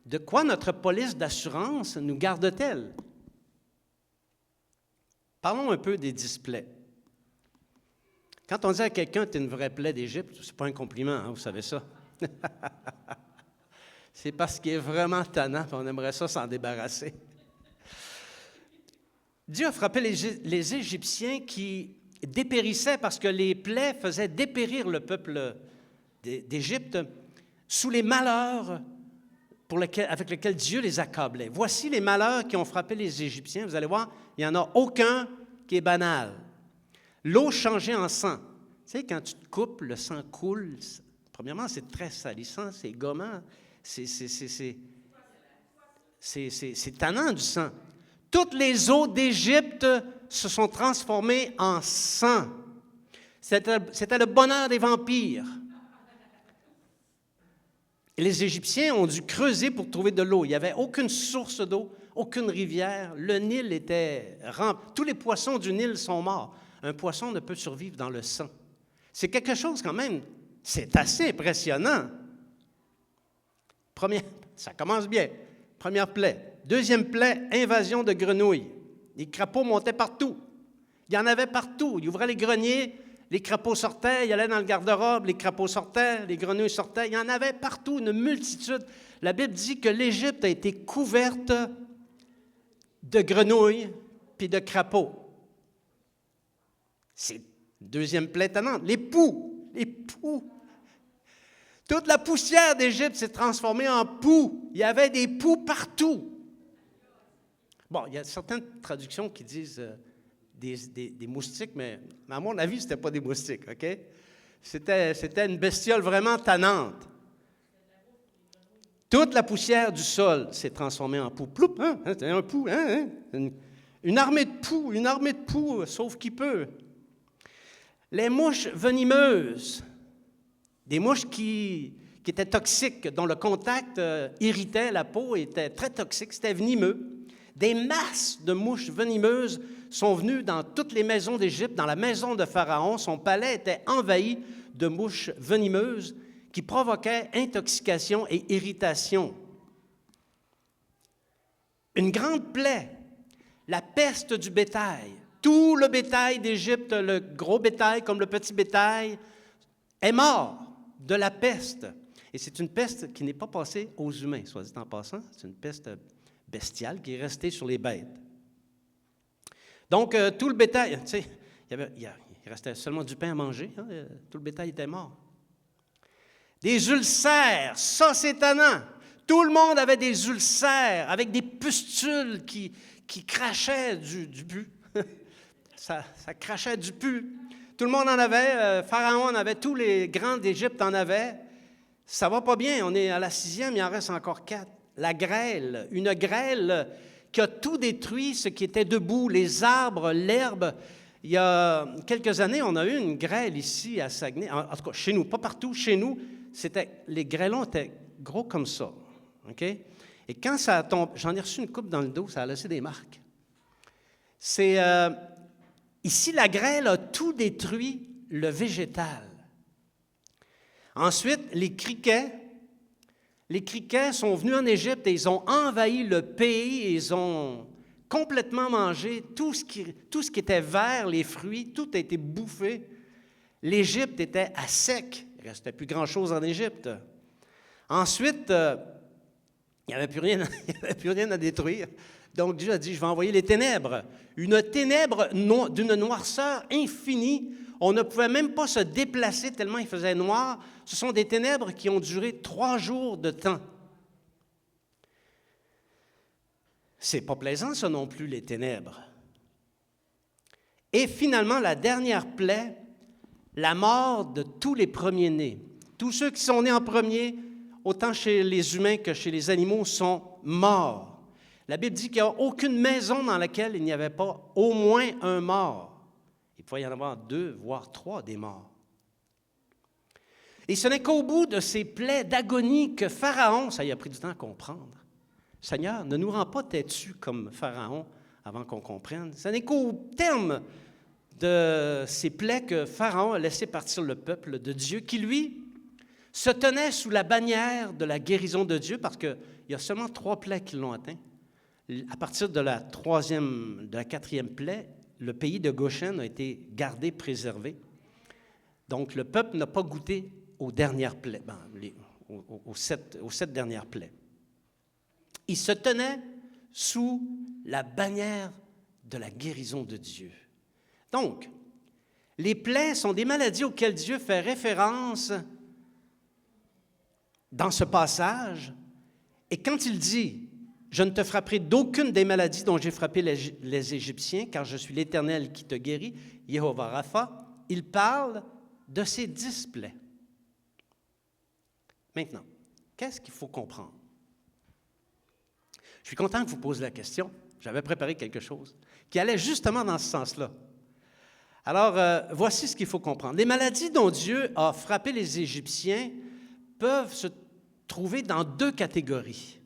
De quoi notre police d'assurance nous garde-t-elle? Parlons un peu des 10 plaies. Quand on dit à quelqu'un « t'es une vraie plaie d'Égypte », ce n'est pas un compliment, hein, vous savez ça. C'est parce qu'il est vraiment tannant, on aimerait ça s'en débarrasser. Dieu a frappé les Égyptiens qui dépérissaient parce que les plaies faisaient dépérir le peuple d'Égypte sous les malheurs avec lesquels Dieu les accablait. Voici les malheurs qui ont frappé les Égyptiens. Vous allez voir, il n'y en a aucun qui est banal. L'eau changée en sang. Tu sais, quand tu te coupes, le sang coule. Premièrement, c'est très salissant, c'est gommant. C'est tannant du sang. Toutes les eaux d'Égypte se sont transformées en sang. C'était le bonheur des vampires. Et les Égyptiens ont dû creuser pour trouver de l'eau. Il n'y avait aucune source d'eau, aucune rivière. Le Nil était rempli. Tous les poissons du Nil sont morts. Un poisson ne peut survivre dans le sang. C'est quelque chose quand même, c'est assez impressionnant. Ça commence bien. Première plaie. Deuxième plaie, invasion de grenouilles. Les crapauds montaient partout. Il y en avait partout. Ils ouvraient les greniers, les crapauds sortaient, ils allaient dans le garde-robe, les crapauds sortaient, les grenouilles sortaient. Il y en avait partout, une multitude. La Bible dit que l'Égypte a été couverte de grenouilles puis de crapauds. C'est une deuxième plaie étonnante. Les poux. Toute la poussière d'Égypte s'est transformée en poux. Il y avait des poux partout. Bon, il y a certaines traductions qui disent des moustiques, mais à mon avis, ce n'était pas des moustiques, OK? C'était une bestiole vraiment tannante. Toute la poussière du sol s'est transformée en poux. Ploup, hein? C'est un poux, hein? Une armée de poux, sauf qui peut. Les mouches venimeuses, des mouches qui étaient toxiques, dont le contact irritait la peau, était très toxique, c'était venimeux. Des masses de mouches venimeuses sont venues dans toutes les maisons d'Égypte, dans la maison de Pharaon. Son palais était envahi de mouches venimeuses qui provoquaient intoxication et irritation. Une grande plaie, la peste du bétail. Tout le bétail d'Égypte, le gros bétail comme le petit bétail, est mort de la peste. Et c'est une peste qui n'est pas passée aux humains, soit dit en passant. C'est une peste bestiale qui est restée sur les bêtes. Donc, tout le bétail, tu sais, il restait seulement du pain à manger. Hein, tout le bétail était mort. Des ulcères, ça c'est étonnant. Tout le monde avait des ulcères avec des pustules qui crachaient du pu. ça crachait du pu. Tout le monde en avait. Pharaon en avait. Tous les grands d'Égypte en avaient. Ça va pas bien. On est à la 6e, il en reste encore 4. La grêle. Une grêle qui a tout détruit, ce qui était debout, les arbres, l'herbe. Il y a quelques années, on a eu une grêle ici à Saguenay. En tout cas, chez nous, pas partout, chez nous, les grêlons étaient gros comme ça. OK? Et quand ça tombe, j'en ai reçu une coupe dans le dos, ça a laissé des marques. Ici, la grêle a tout détruit, le végétal. Ensuite, les criquets sont venus en Égypte et ils ont envahi le pays et ils ont complètement mangé tout ce qui était vert, les fruits, tout a été bouffé. L'Égypte était à sec. Il ne restait plus grand-chose en Égypte. Ensuite, il n'y avait plus rien à détruire. Donc Dieu a dit, je vais envoyer les ténèbres. Une ténèbre d'une noirceur infinie. On ne pouvait même pas se déplacer tellement il faisait noir. Ce sont des ténèbres qui ont duré 3 jours de temps. C'est pas plaisant, ça non plus, les ténèbres. Et finalement, la dernière plaie, la mort de tous les premiers-nés. Tous ceux qui sont nés en premier, autant chez les humains que chez les animaux, sont morts. La Bible dit qu'il n'y a aucune maison dans laquelle il n'y avait pas au moins un mort. Il pouvait y en avoir 2, voire 3 des morts. Et ce n'est qu'au bout de ces plaies d'agonie que Pharaon, ça y a pris du temps à comprendre. Seigneur, ne nous rends pas têtus comme Pharaon avant qu'on comprenne. Ce n'est qu'au terme de ces plaies que Pharaon a laissé partir le peuple de Dieu, qui, lui, se tenait sous la bannière de la guérison de Dieu, parce qu'il y a seulement 3 plaies qui l'ont atteint. À partir de la 4e plaie, le pays de Goshen a été gardé, préservé. Donc, le peuple n'a pas goûté aux dernières plaies, aux 7 dernières plaies. Il se tenait sous la bannière de la guérison de Dieu. Donc, les plaies sont des maladies auxquelles Dieu fait référence dans ce passage. Et quand il dit « Je ne te frapperai d'aucune des maladies dont j'ai frappé les Égyptiens, car je suis l'Éternel qui te guérit, Yehovah Rapha », il parle de ces 10 plaies. Maintenant, qu'est-ce qu'il faut comprendre? Je suis content que vous posiez la question. J'avais préparé quelque chose qui allait justement dans ce sens-là. Alors, voici ce qu'il faut comprendre. Les maladies dont Dieu a frappé les Égyptiens peuvent se trouver dans 2 catégories.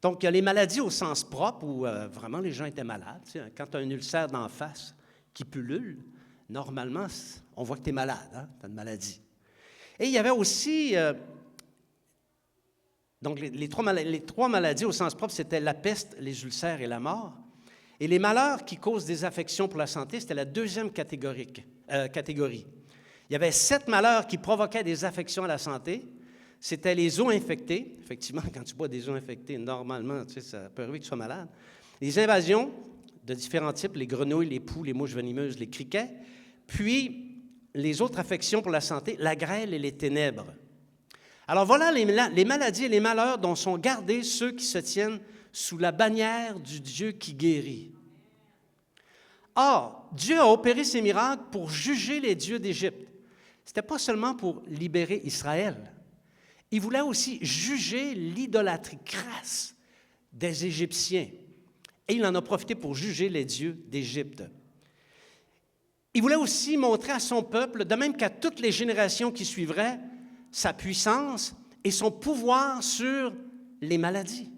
Donc, il y a les maladies au sens propre, où vraiment les gens étaient malades. Tu sais, quand tu as un ulcère d'en face qui pullule, normalement, on voit que tu es malade, hein? Tu as une maladie. Et il y avait aussi... Donc, les trois maladies au sens propre, c'était la peste, les ulcères et la mort. Et les malheurs qui causent des affections pour la santé, c'était la 2e catégorie. Il y avait 7 malheurs qui provoquaient des affections à la santé. C'était les eaux infectées. Effectivement, quand tu bois des eaux infectées, normalement, tu sais, ça peut arriver que tu sois malade. Les invasions de différents types, les grenouilles, les poux, les mouches venimeuses, les criquets. Puis, les autres affections pour la santé, la grêle et les ténèbres. Alors voilà les maladies et les malheurs dont sont gardés ceux qui se tiennent sous la bannière du Dieu qui guérit. Or, Dieu a opéré ces miracles pour juger les dieux d'Égypte. Ce n'était pas seulement pour libérer Israël. Il voulait aussi juger l'idolâtrie crasse des Égyptiens. Et il en a profité pour juger les dieux d'Égypte. Il voulait aussi montrer à son peuple, de même qu'à toutes les générations qui suivraient, sa puissance et son pouvoir sur les maladies.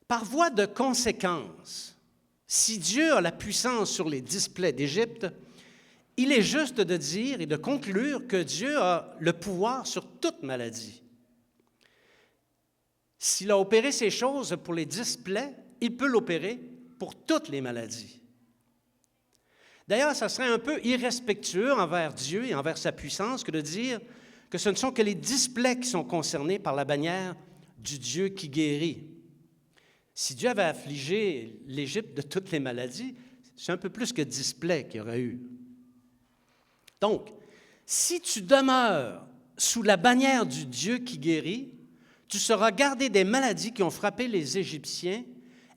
Par voie de conséquence, si Dieu a la puissance sur les 10 plaies d'Égypte, il est juste de dire et de conclure que Dieu a le pouvoir sur toute maladie. S'il a opéré ces choses pour les 10 plaies, il peut l'opérer pour toutes les maladies. D'ailleurs, ça serait un peu irrespectueux envers Dieu et envers sa puissance que de dire que ce ne sont que les 10 plaies qui sont concernées par la bannière du Dieu qui guérit. Si Dieu avait affligé l'Égypte de toutes les maladies, c'est un peu plus que 10 plaies qu'il y aurait eu. Donc, si tu demeures sous la bannière du Dieu qui guérit, tu seras gardé des maladies qui ont frappé les Égyptiens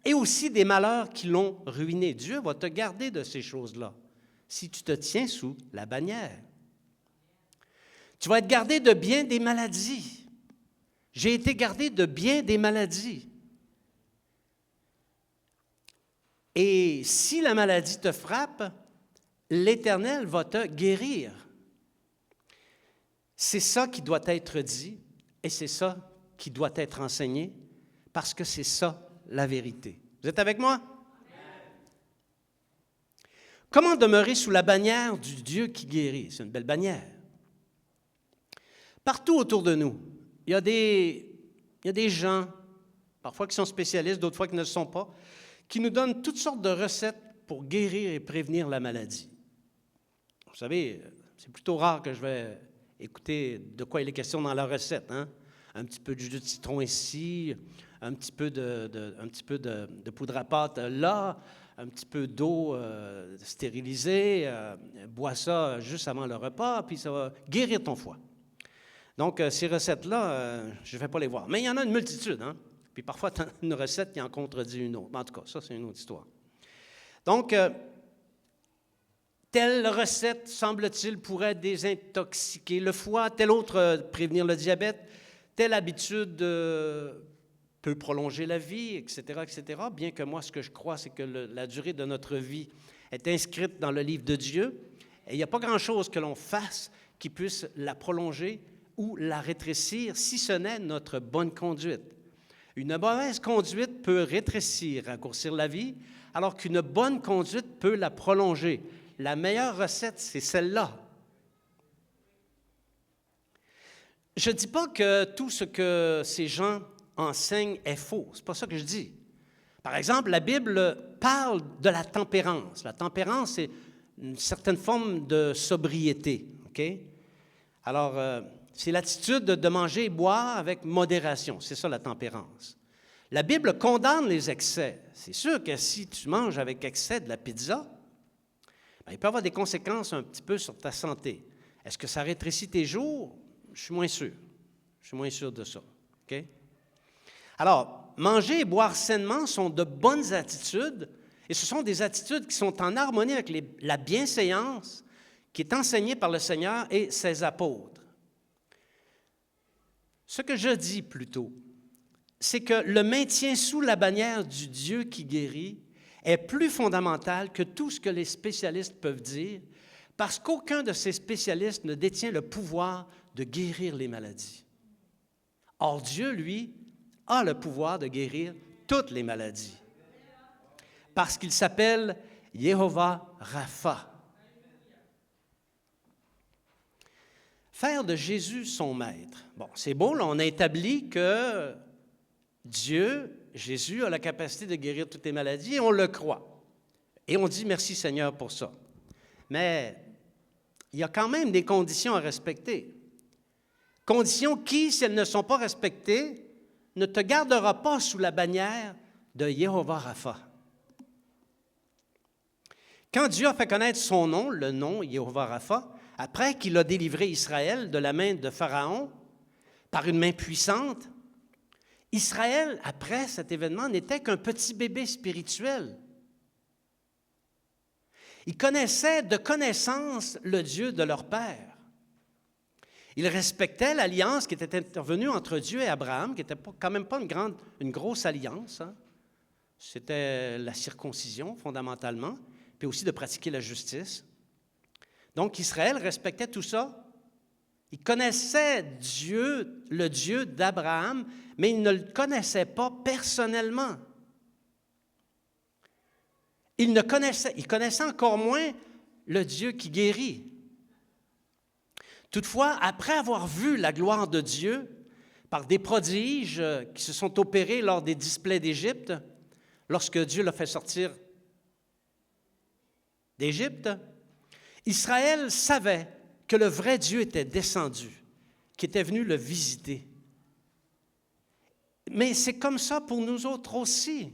et aussi des malheurs qui l'ont ruiné. Dieu va te garder de ces choses-là si tu te tiens sous la bannière. Tu vas être gardé de bien des maladies. J'ai été gardé de bien des maladies. Et si la maladie te frappe, l'Éternel va te guérir. C'est ça qui doit être dit et c'est ça qui doit être enseigné parce que c'est ça la vérité. Vous êtes avec moi? Comment demeurer sous la bannière du Dieu qui guérit? C'est une belle bannière. Partout autour de nous, il y a des gens, parfois qui sont spécialistes, d'autres fois qui ne le sont pas, qui nous donnent toutes sortes de recettes pour guérir et prévenir la maladie. Vous savez, c'est plutôt rare que je vais écouter de quoi il est question dans la recette. Hein? Un petit peu de jus de citron ici, un petit peu de poudre à pâte là, un petit peu d'eau stérilisée, bois ça juste avant le repas, puis ça va guérir ton foie. Donc, ces recettes-là, je ne vais pas les voir. Mais il y en a une multitude, hein? Puis parfois, tu as une recette qui en contredit une autre. En tout cas, ça, c'est une autre histoire. Donc, telle recette, semble-t-il, pourrait désintoxiquer le foie, telle autre prévenir le diabète, telle habitude peut prolonger la vie, etc., etc. Bien que moi, ce que je crois, c'est que la durée de notre vie est inscrite dans le livre de Dieu, et il n'y a pas grand-chose que l'on fasse qui puisse la prolonger ou la rétrécir, si ce n'est notre bonne conduite. Une mauvaise conduite peut rétrécir, raccourcir la vie, alors qu'une bonne conduite peut la prolonger. La meilleure recette, c'est celle-là. Je ne dis pas que tout ce que ces gens enseignent est faux. Ce n'est pas ça que je dis. Par exemple, la Bible parle de la tempérance. La tempérance, c'est une certaine forme de sobriété. OK? Alors, c'est l'attitude de manger et boire avec modération. C'est ça, la tempérance. La Bible condamne les excès. C'est sûr que si tu manges avec excès de la pizza, bien, il peut y avoir des conséquences un petit peu sur ta santé. Est-ce que ça rétrécit tes jours? Je suis moins sûr. Je suis moins sûr de ça. OK? Alors, manger et boire sainement sont de bonnes attitudes, et ce sont des attitudes qui sont en harmonie avec la bienséance qui est enseignée par le Seigneur et ses apôtres. Ce que je dis plutôt, c'est que le maintien sous la bannière du Dieu qui guérit est plus fondamental que tout ce que les spécialistes peuvent dire, parce qu'aucun de ces spécialistes ne détient le pouvoir de guérir les maladies. Or, Dieu, lui, a le pouvoir de guérir toutes les maladies, parce qu'il s'appelle Jéhovah Rapha. Faire de Jésus son maître. Bon, c'est beau, là, on a établi que Dieu, Jésus, a la capacité de guérir toutes les maladies et on le croit. Et on dit merci Seigneur pour ça. Mais il y a quand même des conditions à respecter. Conditions qui, si elles ne sont pas respectées, ne te gardera pas sous la bannière de Jéhovah Rapha. Quand Dieu a fait connaître son nom, le nom Jéhovah Rapha, après qu'il a délivré Israël de la main de Pharaon par une main puissante, Israël, après cet événement, n'était qu'un petit bébé spirituel. Ils connaissaient de connaissance le Dieu de leur père. Ils respectaient l'alliance qui était intervenue entre Dieu et Abraham, qui n'était quand même pas une grosse alliance. Hein. C'était la circoncision, fondamentalement, puis aussi de pratiquer la justice. Donc, Israël respectait tout ça. Il connaissait Dieu, le Dieu d'Abraham, mais il ne le connaissait pas personnellement. Il connaissait encore moins le Dieu qui guérit. Toutefois, après avoir vu la gloire de Dieu par des prodiges qui se sont opérés lors des 10 plaies d'Égypte, lorsque Dieu l'a fait sortir d'Égypte, Israël savait que le vrai Dieu était descendu, qui était venu le visiter. Mais c'est comme ça pour nous autres aussi.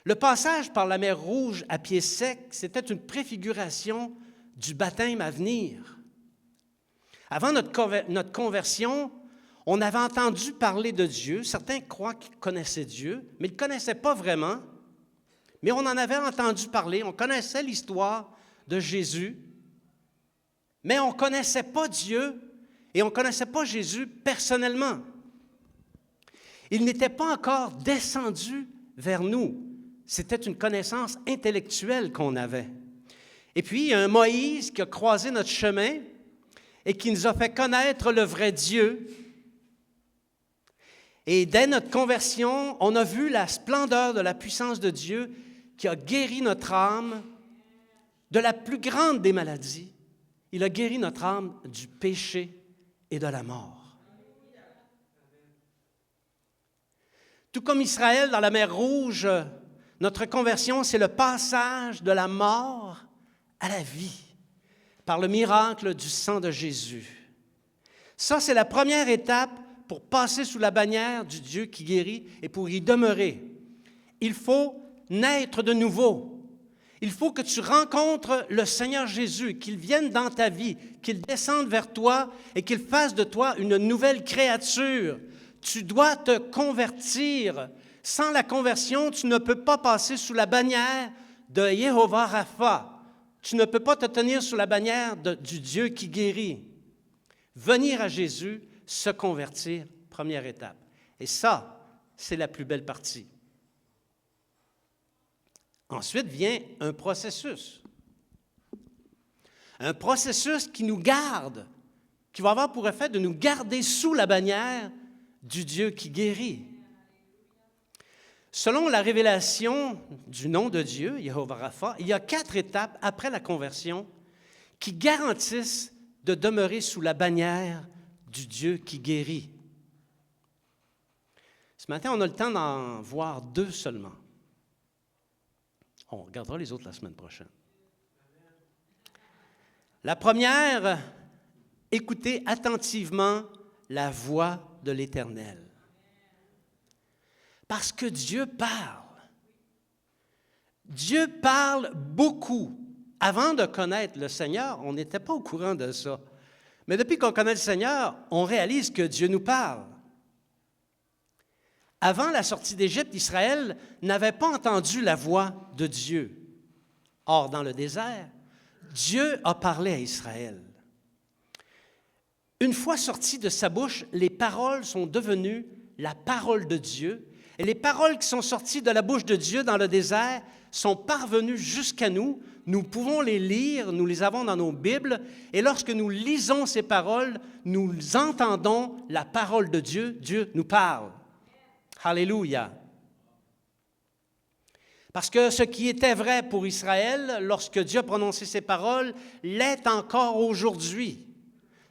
Le passage par la mer Rouge à pied sec, c'était une préfiguration du baptême à venir. Avant notre conversion, on avait entendu parler de Dieu. Certains croient qu'ils connaissaient Dieu, mais ils ne le connaissaient pas vraiment. Mais on en avait entendu parler, on connaissait l'histoire de Jésus, mais on ne connaissait pas Dieu et on ne connaissait pas Jésus personnellement. Il n'était pas encore descendu vers nous. C'était une connaissance intellectuelle qu'on avait. Et puis, il y a un Moïse qui a croisé notre chemin et qui nous a fait connaître le vrai Dieu. Et dès notre conversion, on a vu la splendeur de la puissance de Dieu qui a guéri notre âme de la plus grande des maladies. Il a guéri notre âme du péché et de la mort. Tout comme Israël dans la mer Rouge, notre conversion, c'est le passage de la mort à la vie par le miracle du sang de Jésus. Ça, c'est la première étape pour passer sous la bannière du Dieu qui guérit et pour y demeurer. Il faut naître de nouveau. Il faut que tu rencontres le Seigneur Jésus, qu'il vienne dans ta vie, qu'il descende vers toi et qu'il fasse de toi une nouvelle créature. Tu dois te convertir. Sans la conversion, tu ne peux pas passer sous la bannière de Jéhovah Rapha. Tu ne peux pas te tenir sous la bannière du Dieu qui guérit. Venir à Jésus, se convertir, première étape. Et ça, c'est la plus belle partie. Ensuite vient un processus. Un processus qui nous garde, qui va avoir pour effet de nous garder sous la bannière du Dieu qui guérit. Selon la révélation du nom de Dieu, Jéhovah Rapha, il y a 4 étapes après la conversion qui garantissent de demeurer sous la bannière du Dieu qui guérit. Ce matin, on a le temps d'en voir 2 seulement. On regardera les autres la semaine prochaine. La première, écoutez attentivement la voix de l'Éternel. Parce que Dieu parle. Dieu parle beaucoup. Avant de connaître le Seigneur, on n'était pas au courant de ça. Mais depuis qu'on connaît le Seigneur, on réalise que Dieu nous parle. Avant la sortie d'Égypte, Israël n'avait pas entendu la voix de Dieu. Or, dans le désert, Dieu a parlé à Israël. Une fois sorties de sa bouche, les paroles sont devenues la parole de Dieu. Et les paroles qui sont sorties de la bouche de Dieu dans le désert sont parvenues jusqu'à nous. Nous pouvons les lire, nous les avons dans nos Bibles. Et lorsque nous lisons ces paroles, nous entendons la parole de Dieu. Dieu nous parle. Alléluia. Parce que ce qui était vrai pour Israël, lorsque Dieu a prononcé ces paroles, l'est encore aujourd'hui.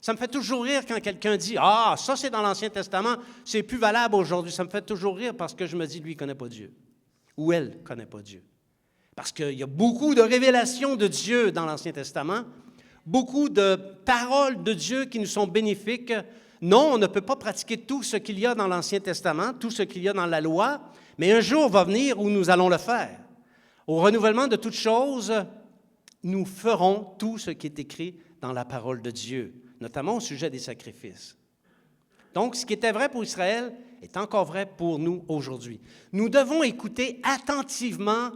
Ça me fait toujours rire quand quelqu'un dit « Ah, ça c'est dans l'Ancien Testament, c'est plus valable aujourd'hui. » Ça me fait toujours rire parce que je me dis « Lui, il ne connaît pas Dieu. » Ou elle ne connaît pas Dieu. Parce qu'il y a beaucoup de révélations de Dieu dans l'Ancien Testament, beaucoup de paroles de Dieu qui nous sont bénéfiques. Non, on ne peut pas pratiquer tout ce qu'il y a dans l'Ancien Testament, tout ce qu'il y a dans la loi, mais un jour va venir où nous allons le faire. Au renouvellement de toutes choses, nous ferons tout ce qui est écrit dans la parole de Dieu, notamment au sujet des sacrifices. Donc, ce qui était vrai pour Israël est encore vrai pour nous aujourd'hui. Nous devons écouter attentivement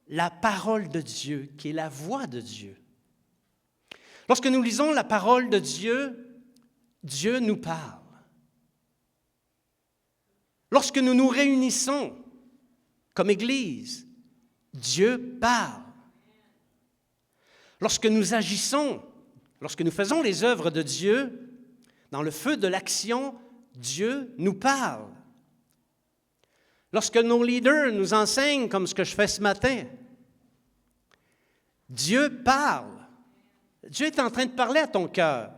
la parole de Dieu, qui est la voix de Dieu. Lorsque nous lisons la parole de Dieu, Dieu nous parle. Lorsque nous nous réunissons comme Église, Dieu parle. Lorsque nous agissons, lorsque nous faisons les œuvres de Dieu, dans le feu de l'action, Dieu nous parle. Lorsque nos leaders nous enseignent, comme ce que je fais ce matin, Dieu parle. Dieu est en train de parler à ton cœur.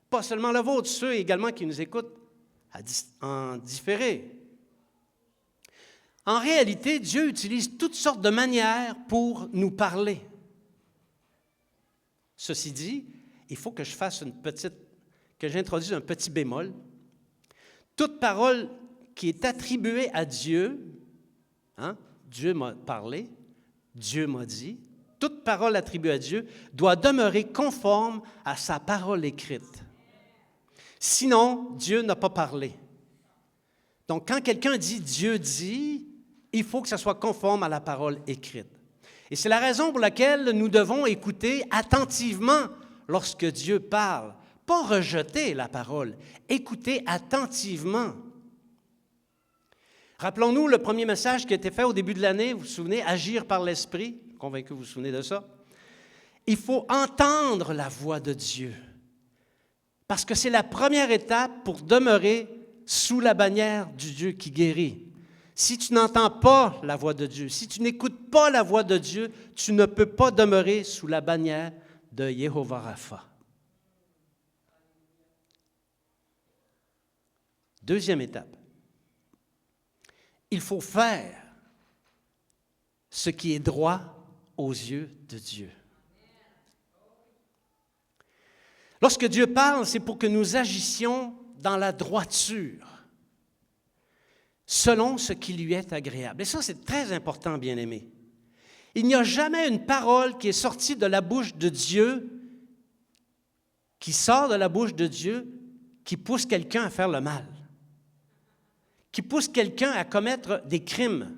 Pas seulement le vôtre, ceux également qui nous écoutent en différé. En réalité, Dieu utilise toutes sortes de manières pour nous parler. Ceci dit, il faut que j'introduise un petit bémol. Toute parole qui est attribuée à Dieu, Dieu m'a parlé, Dieu m'a dit, toute parole attribuée à Dieu doit demeurer conforme à sa parole écrite. Sinon, Dieu n'a pas parlé. Donc, quand quelqu'un dit « Dieu dit », il faut que ça soit conforme à la parole écrite. Et c'est la raison pour laquelle nous devons écouter attentivement lorsque Dieu parle. Pas rejeter la parole, écouter attentivement. Rappelons-nous le premier message qui a été fait au début de l'année, vous vous souvenez, « Agir par l'Esprit », convaincu que vous vous souvenez de ça. Il faut entendre la voix de Dieu, parce que c'est la première étape pour demeurer sous la bannière du Dieu qui guérit. Si tu n'entends pas la voix de Dieu, si tu n'écoutes pas la voix de Dieu, tu ne peux pas demeurer sous la bannière de Yehovah Rapha. Deuxième étape. Il faut faire ce qui est droit aux yeux de Dieu. Lorsque Dieu parle, c'est pour que nous agissions dans la droiture, selon ce qui lui est agréable. Et ça, c'est très important, bien-aimés. Il n'y a jamais une parole qui est sortie de la bouche de Dieu, qui sort de la bouche de Dieu, qui pousse quelqu'un à faire le mal, qui pousse quelqu'un à commettre des crimes,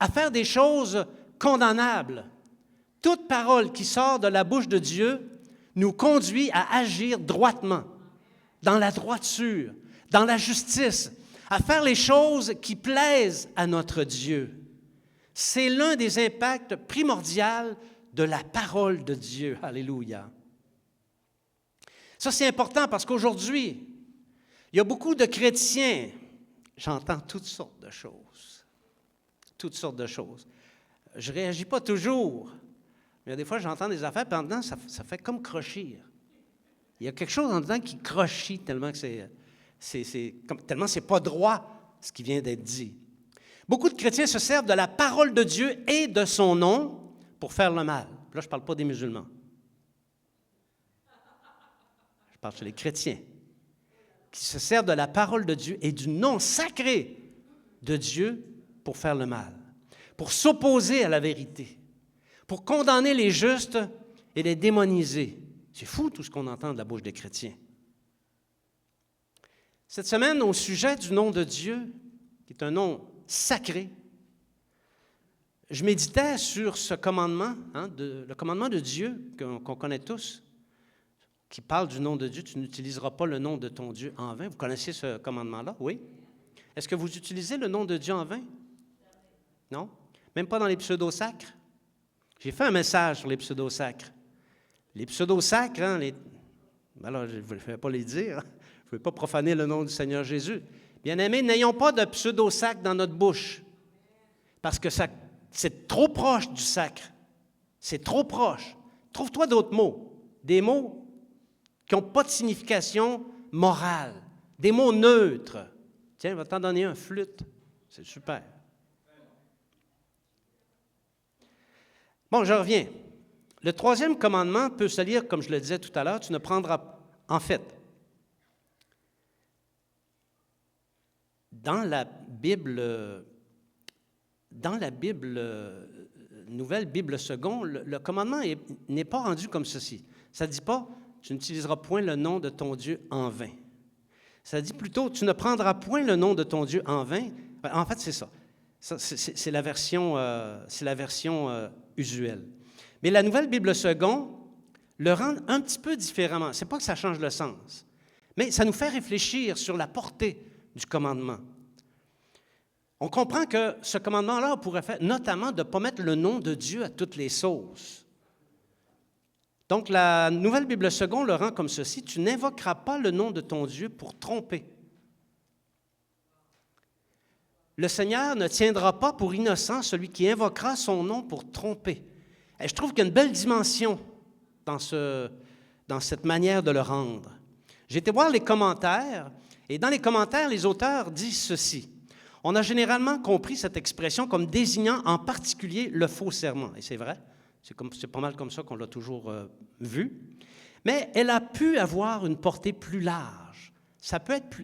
à faire des choses condamnables. Toute parole qui sort de la bouche de Dieu nous conduit à agir droitement, dans la droiture, dans la justice, à faire les choses qui plaisent à notre Dieu. C'est l'un des impacts primordiaux de la parole de Dieu. Alléluia. Ça, c'est important parce qu'aujourd'hui, il y a beaucoup de chrétiens, j'entends toutes sortes de choses. Toutes sortes de choses. Je ne réagis pas toujours, mais des fois, j'entends des affaires, puis en dedans, ça fait comme crochir. Il y a quelque chose en dedans qui crochit tellement que tellement c'est pas droit ce qui vient d'être dit. Beaucoup de chrétiens se servent de la parole de Dieu et de son nom pour faire le mal. Là, je ne parle pas des musulmans. Je parle sur les chrétiens qui se servent de la parole de Dieu et du nom sacré de Dieu pour faire le mal, pour s'opposer à la vérité, pour condamner les justes et les démoniser. C'est fou tout ce qu'on entend de la bouche des chrétiens. Cette semaine, au sujet du nom de Dieu, qui est un nom sacré, je méditais sur ce commandement, le commandement de Dieu qu'on connaît tous, qui parle du nom de Dieu. Tu n'utiliseras pas le nom de ton Dieu en vain. Vous connaissez ce commandement-là? Oui? Est-ce que vous utilisez le nom de Dieu en vain? Non? Même pas dans les pseudo-sacres? J'ai fait un message sur les pseudo-sacres. Les pseudo-sacres, alors je ne vais pas les dire, je ne vais pas profaner le nom du Seigneur Jésus. Bien-aimés, n'ayons pas de pseudo-sacre dans notre bouche, parce que c'est trop proche du sacre. C'est trop proche. Trouve-toi d'autres mots, des mots qui n'ont pas de signification morale, des mots neutres. Tiens, je vais t'en donner un, flûte. C'est super. Bon, je reviens. Le troisième commandement peut se lire, comme je le disais tout à l'heure, tu ne prendras... En fait, dans la Bible Nouvelle Bible Seconde, le commandement n'est pas rendu comme ceci. Ça ne dit pas « Tu n'utiliseras point le nom de ton Dieu en vain ». Ça dit plutôt « Tu ne prendras point le nom de ton Dieu en vain ». En fait, c'est ça. C'est la version usuelle. Mais la Nouvelle Bible Seconde le rend un petit peu différemment. Ce n'est pas que ça change le sens, mais ça nous fait réfléchir sur la portée du commandement. On comprend que ce commandement-là pourrait faire notamment de ne pas mettre le nom de Dieu à toutes les sauces. Donc, la Nouvelle Bible Seconde le rend comme ceci: « Tu n'invoqueras pas le nom de ton Dieu pour tromper. Le Seigneur ne tiendra pas pour innocent celui qui invoquera son nom pour tromper. » Et je trouve qu'il y a une belle dimension dans cette manière de le rendre. J'ai été voir les commentaires, et dans les commentaires, les auteurs disent ceci: On a généralement compris cette expression comme désignant en particulier le faux serment. Et c'est vrai, c'est pas mal comme ça qu'on l'a toujours vu. Mais elle a pu avoir une portée plus large.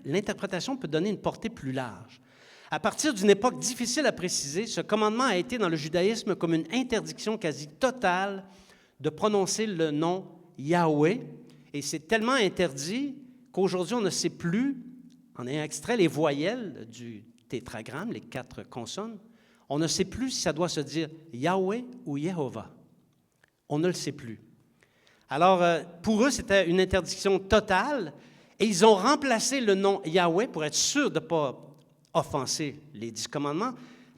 L'interprétation peut donner une portée plus large. À partir d'une époque difficile à préciser, ce commandement a été dans le judaïsme comme une interdiction quasi totale de prononcer le nom Yahweh. Et c'est tellement interdit qu'aujourd'hui, on ne sait plus, en ayant extrait les voyelles du tétragramme, les 4 consonnes, on ne sait plus si ça doit se dire Yahweh ou Yehovah. On ne le sait plus. Alors, pour eux, c'était une interdiction totale et ils ont remplacé le nom Yahweh pour être sûr de ne pas offenser les 10 commandements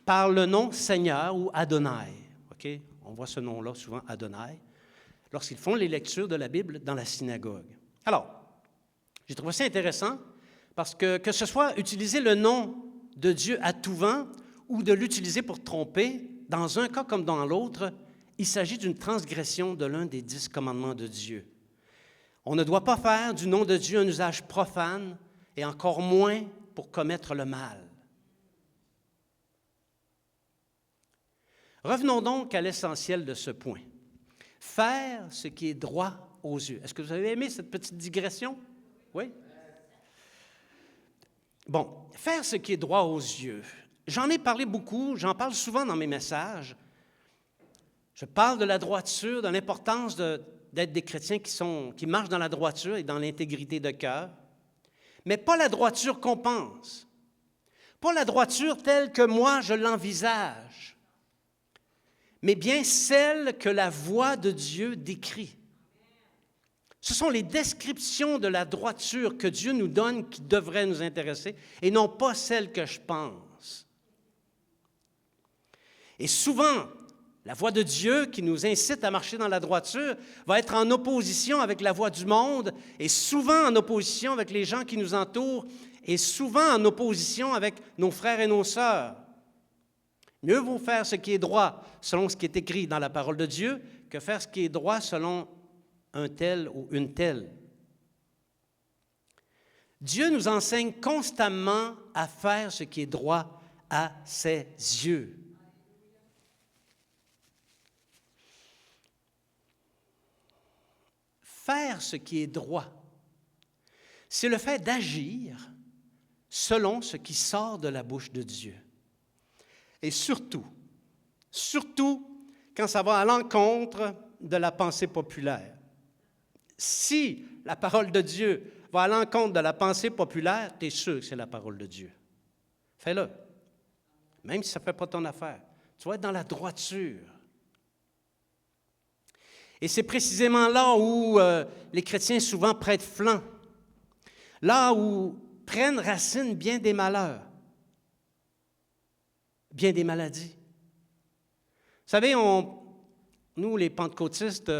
par le nom Seigneur ou Adonai. Okay? On voit ce nom-là souvent, Adonai, lorsqu'ils font les lectures de la Bible dans la synagogue. Alors, j'ai trouvé ça intéressant parce que ce soit utiliser le nom de Dieu à tout vent ou de l'utiliser pour tromper, dans un cas comme dans l'autre, il s'agit d'une transgression de l'un des 10 commandements de Dieu. On ne doit pas faire du nom de Dieu un usage profane et encore moins pour commettre le mal. Revenons donc à l'essentiel de ce point. Faire ce qui est droit aux yeux. Est-ce que vous avez aimé cette petite digression? Oui? Bon, faire ce qui est droit aux yeux. J'en ai parlé beaucoup, j'en parle souvent dans mes messages. Je parle de la droiture, de l'importance d'être des chrétiens qui marchent dans la droiture et dans l'intégrité de cœur, mais pas la droiture qu'on pense, pas la droiture telle que moi je l'envisage, mais bien celle que la voix de Dieu décrit. Ce sont les descriptions de la droiture que Dieu nous donne qui devraient nous intéresser et non pas celles que je pense. Et souvent, la voix de Dieu qui nous incite à marcher dans la droiture va être en opposition avec la voix du monde et souvent en opposition avec les gens qui nous entourent et souvent en opposition avec nos frères et nos sœurs. Mieux vaut faire ce qui est droit selon ce qui est écrit dans la parole de Dieu que faire ce qui est droit selon un tel ou une telle. Dieu nous enseigne constamment à faire ce qui est droit à ses yeux. Faire ce qui est droit, c'est le fait d'agir selon ce qui sort de la bouche de Dieu. Et surtout quand ça va à l'encontre de la pensée populaire. Si la parole de Dieu va à l'encontre de la pensée populaire, tu es sûr que c'est la parole de Dieu. Fais-le. Même si ça ne fait pas ton affaire. Tu vas être dans la droiture. Et c'est précisément là où les chrétiens souvent prêtent flanc. Là où prennent racine bien des malheurs, bien des maladies. Vous savez, nous, les pentecôtistes,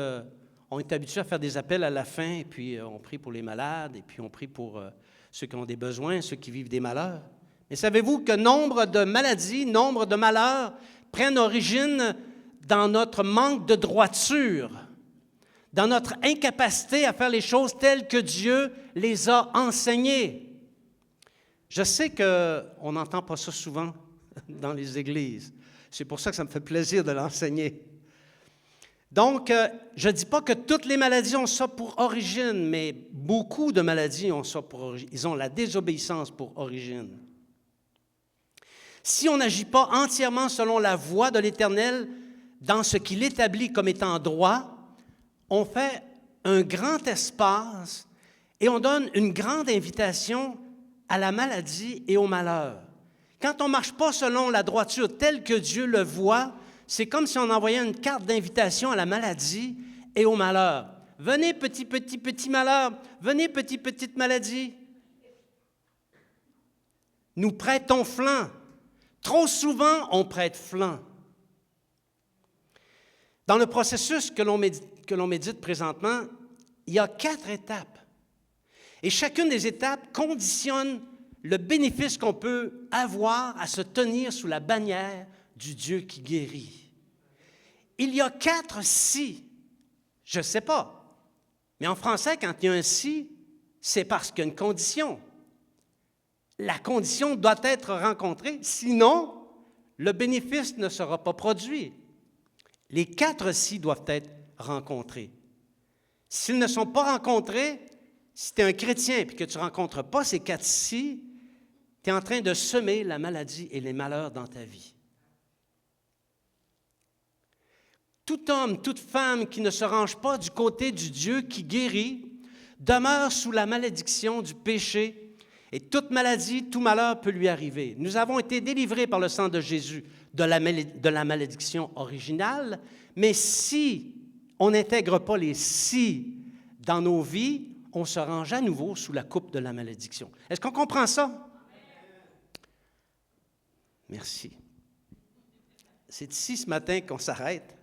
on est habitués à faire des appels à la fin, et puis on prie pour les malades, et puis on prie pour ceux qui ont des besoins, ceux qui vivent des malheurs. Mais savez-vous que nombre de maladies, nombre de malheurs prennent origine dans notre manque de droiture, dans notre incapacité à faire les choses telles que Dieu les a enseignées. Je sais qu'on n'entend pas ça souvent dans les églises. C'est pour ça que ça me fait plaisir de l'enseigner. Donc, je ne dis pas que toutes les maladies ont ça pour origine, mais beaucoup de maladies ont ça pour origine. Ils ont la désobéissance pour origine. Si on n'agit pas entièrement selon la voie de l'Éternel, dans ce qu'il établit comme étant droit, on fait un grand espace et on donne une grande invitation à la maladie et au malheur. Quand on ne marche pas selon la droiture telle que Dieu le voit, c'est comme si on envoyait une carte d'invitation à la maladie et au malheur. Venez, petit malheur. Venez, petite maladie. Nous prêtons flanc. Trop souvent, on prête flanc. Dans le processus que l'on médite présentement, il y a 4 étapes. Et chacune des étapes conditionne le bénéfice qu'on peut avoir à se tenir sous la bannière du Dieu qui guérit. Il y a 4 si. Je ne sais pas. Mais en français, quand il y a un si, c'est parce qu'il y a une condition. la condition doit être rencontrée, sinon le bénéfice ne sera pas produit. Les 4 si doivent être rencontrés. S'ils ne sont pas rencontrés, si tu es un chrétien et que tu ne rencontres pas ces 4 si, tu es en train de semer la maladie et les malheurs dans ta vie. Tout homme, toute femme qui ne se range pas du côté du Dieu qui guérit demeure sous la malédiction du péché et toute maladie, tout malheur peut lui arriver. Nous avons été délivrés par le sang de Jésus de la malédiction originale, mais si on n'intègre pas les si dans nos vies, on se range à nouveau sous la coupe de la malédiction. Est-ce qu'on comprend ça? Merci. C'est ici ce matin qu'on s'arrête.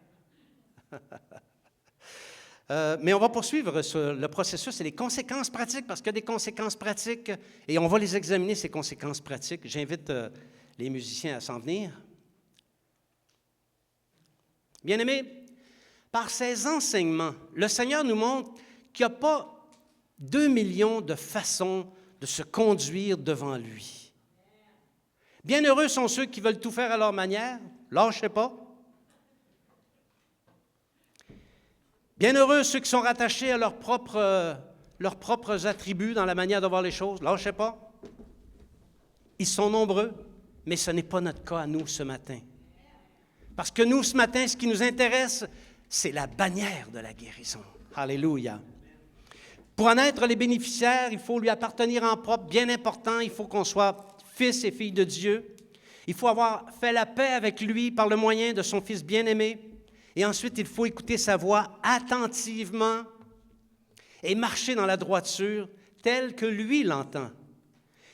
Mais on va poursuivre le processus et les conséquences pratiques, parce qu'il y a des conséquences pratiques et on va les examiner, ces conséquences pratiques. J'invite les musiciens à s'en venir. Bien-aimés, par ces enseignements, le Seigneur nous montre qu'il n'y a pas 2 millions de façons de se conduire devant lui. Bienheureux sont ceux qui veulent tout faire à leur manière, lâchez pas. Bienheureux ceux qui sont rattachés à leurs propres attributs dans la manière de voir les choses. Lâchez pas. Ils sont nombreux, mais ce n'est pas notre cas à nous ce matin. Parce que nous, ce matin, ce qui nous intéresse, c'est la bannière de la guérison. Alléluia. Pour en être les bénéficiaires, il faut lui appartenir en propre, bien important. Il faut qu'on soit fils et filles de Dieu. Il faut avoir fait la paix avec lui par le moyen de son Fils bien-aimé. Et ensuite, il faut écouter sa voix attentivement et marcher dans la droiture telle que lui l'entend.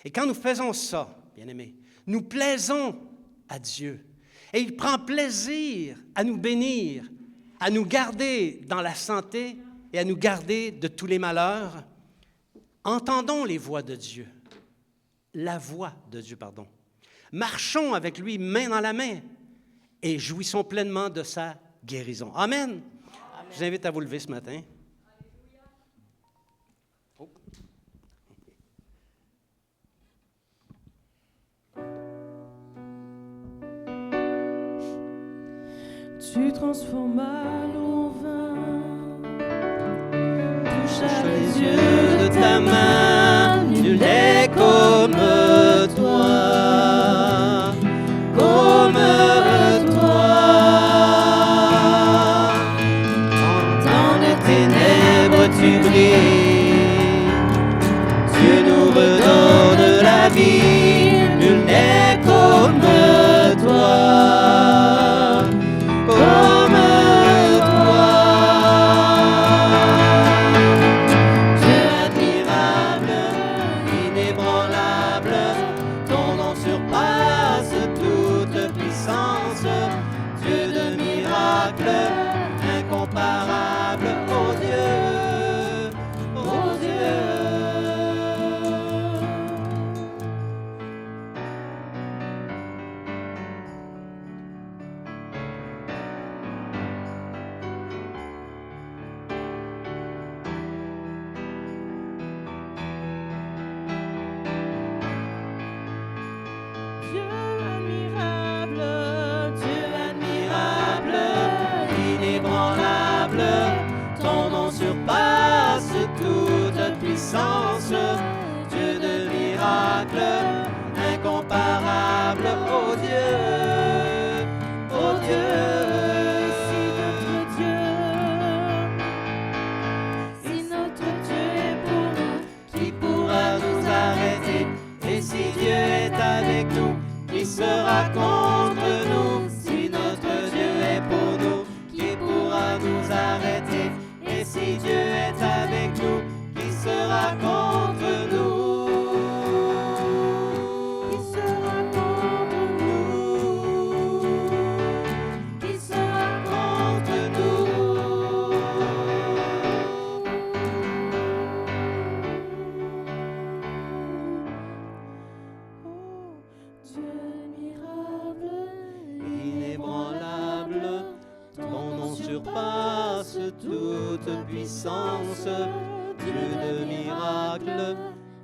Et quand nous faisons ça, bien-aimés, nous plaisons à Dieu. Et il prend plaisir à nous bénir, à nous garder dans la santé et à nous garder de tous les malheurs. Entendons les voix de Dieu. La voix de Dieu, pardon. Marchons avec lui main dans la main et jouissons pleinement de sa guérison. Amen. Amen. Je vous invite à vous lever ce matin. Oh. Tu transformas l'eau en vin, touche les yeux de ta main, nul n'est comme toi, comme toi. Dans les ténèbres tu brilles, tu nous redonnes la vie, nul n'est comme toi. Comme toi, Dieu admirable, inébranlable, ton nom surpasse toute puissance, Dieu de miracles, incomparable, oh Dieu, oh Dieu. Dieu admirable, inébranlable, ton nom surpasse toute puissance, Dieu de miracles, incomparable, oh Dieu, oh Dieu. Si notre Dieu est pour nous, qui pourra nous arrêter? Et si Dieu est avec nous, qui sera contre nous? Si notre Dieu est pour nous, qui pourra nous arrêter? Et si Dieu est avec nous, qui sera contre nous? Qui sera contre nous? Qui sera contre nous? Dieu admirable, inébranlable, ton nom surpasse toute puissance, Dieu de miracles,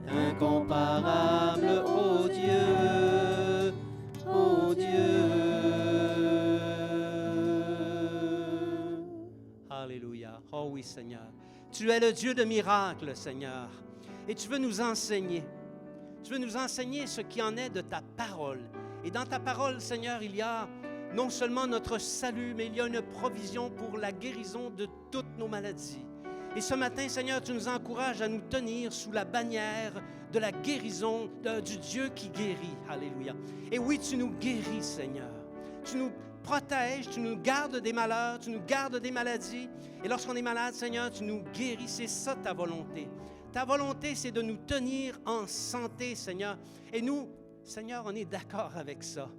incomparable, ô Dieu, ô Dieu. Alléluia. Oh oui, Seigneur. Tu es le Dieu de miracles, Seigneur. Et tu veux nous enseigner. Tu veux nous enseigner ce qui en est de ta parole. Et dans ta parole, Seigneur, il y a non seulement notre salut, mais il y a une provision pour la guérison de toutes nos maladies. Et ce matin, Seigneur, tu nous encourages à nous tenir sous la bannière de la guérison du Dieu qui guérit. Alléluia. Et oui, tu nous guéris, Seigneur. Tu nous protèges, tu nous gardes des malheurs, tu nous gardes des maladies. Et lorsqu'on est malade, Seigneur, tu nous guéris. C'est ça ta volonté. Ta volonté, c'est de nous tenir en santé, Seigneur. Et nous, Seigneur, on est d'accord avec ça.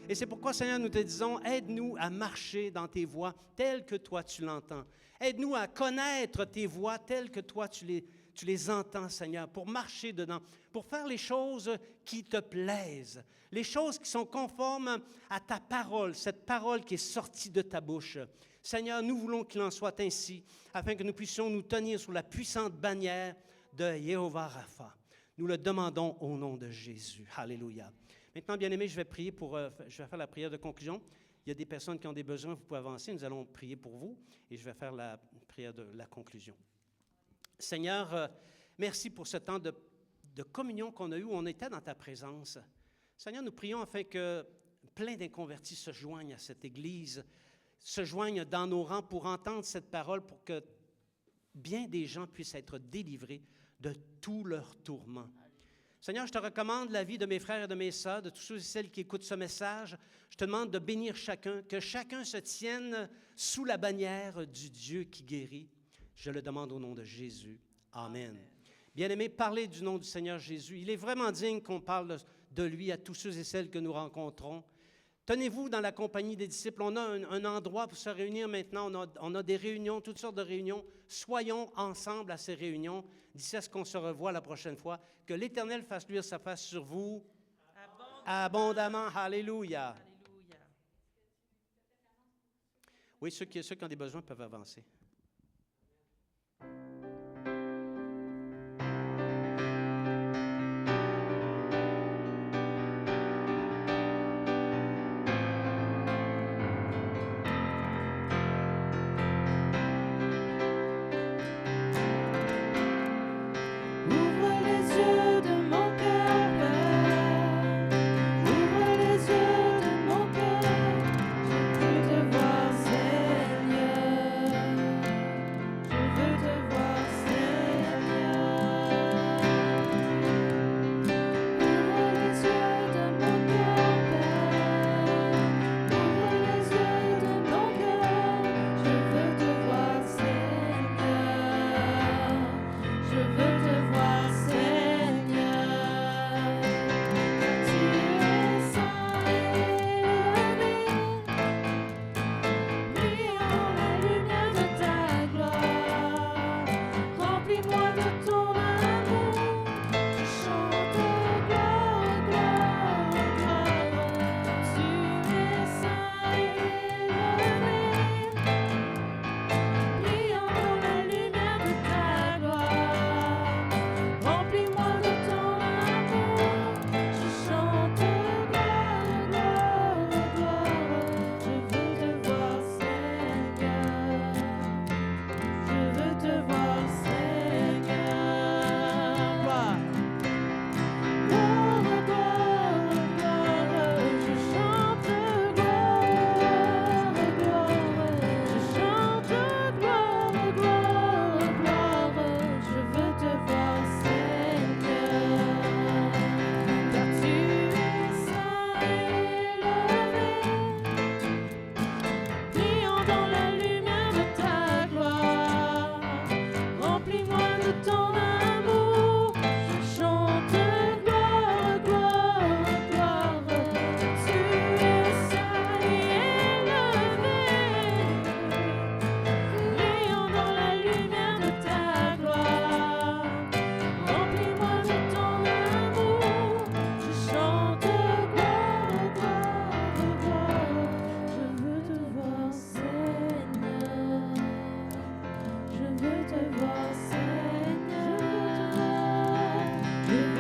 Et c'est pourquoi, Seigneur, nous te disons, aide-nous à marcher dans tes voies telles que toi tu l'entends. Aide-nous à connaître tes voies telles que toi tu les entends, Seigneur, pour marcher dedans, pour faire les choses qui te plaisent, les choses qui sont conformes à ta parole, cette parole qui est sortie de ta bouche. Seigneur, nous voulons qu'il en soit ainsi, afin que nous puissions nous tenir sous la puissante bannière de Jéhovah Rapha. Nous le demandons au nom de Jésus. Alléluia. Maintenant, bien-aimés, je vais faire la prière de conclusion. Il y a des personnes qui ont des besoins, vous pouvez avancer. Nous allons prier pour vous et je vais faire la prière de la conclusion. Seigneur, merci pour ce temps de communion qu'on a eu où on était dans ta présence. Seigneur, nous prions afin que plein d'inconvertis se joignent à cette Église, se joignent dans nos rangs pour entendre cette parole, pour que bien des gens puissent être délivrés de tous leurs tourments. Seigneur, je te recommande la vie de mes frères et de mes sœurs, de tous ceux et celles qui écoutent ce message. Je te demande de bénir chacun, que chacun se tienne sous la bannière du Dieu qui guérit. Je le demande au nom de Jésus. Amen. Bien-aimés, parlez du nom du Seigneur Jésus. Il est vraiment digne qu'on parle de lui à tous ceux et celles que nous rencontrons. Tenez-vous dans la compagnie des disciples. On a un endroit pour se réunir maintenant. On a des réunions, toutes sortes de réunions. Soyons ensemble à ces réunions. D'ici à ce qu'on se revoie la prochaine fois. Que l'Éternel fasse luire sa face sur vous abondamment. Alléluia. Alléluia. Oui, ceux qui ont des besoins peuvent avancer. Je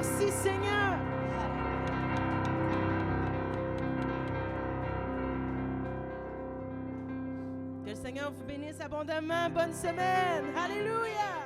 Merci Seigneur. Que le Seigneur vous bénisse abondamment. Bonne semaine. Alléluia.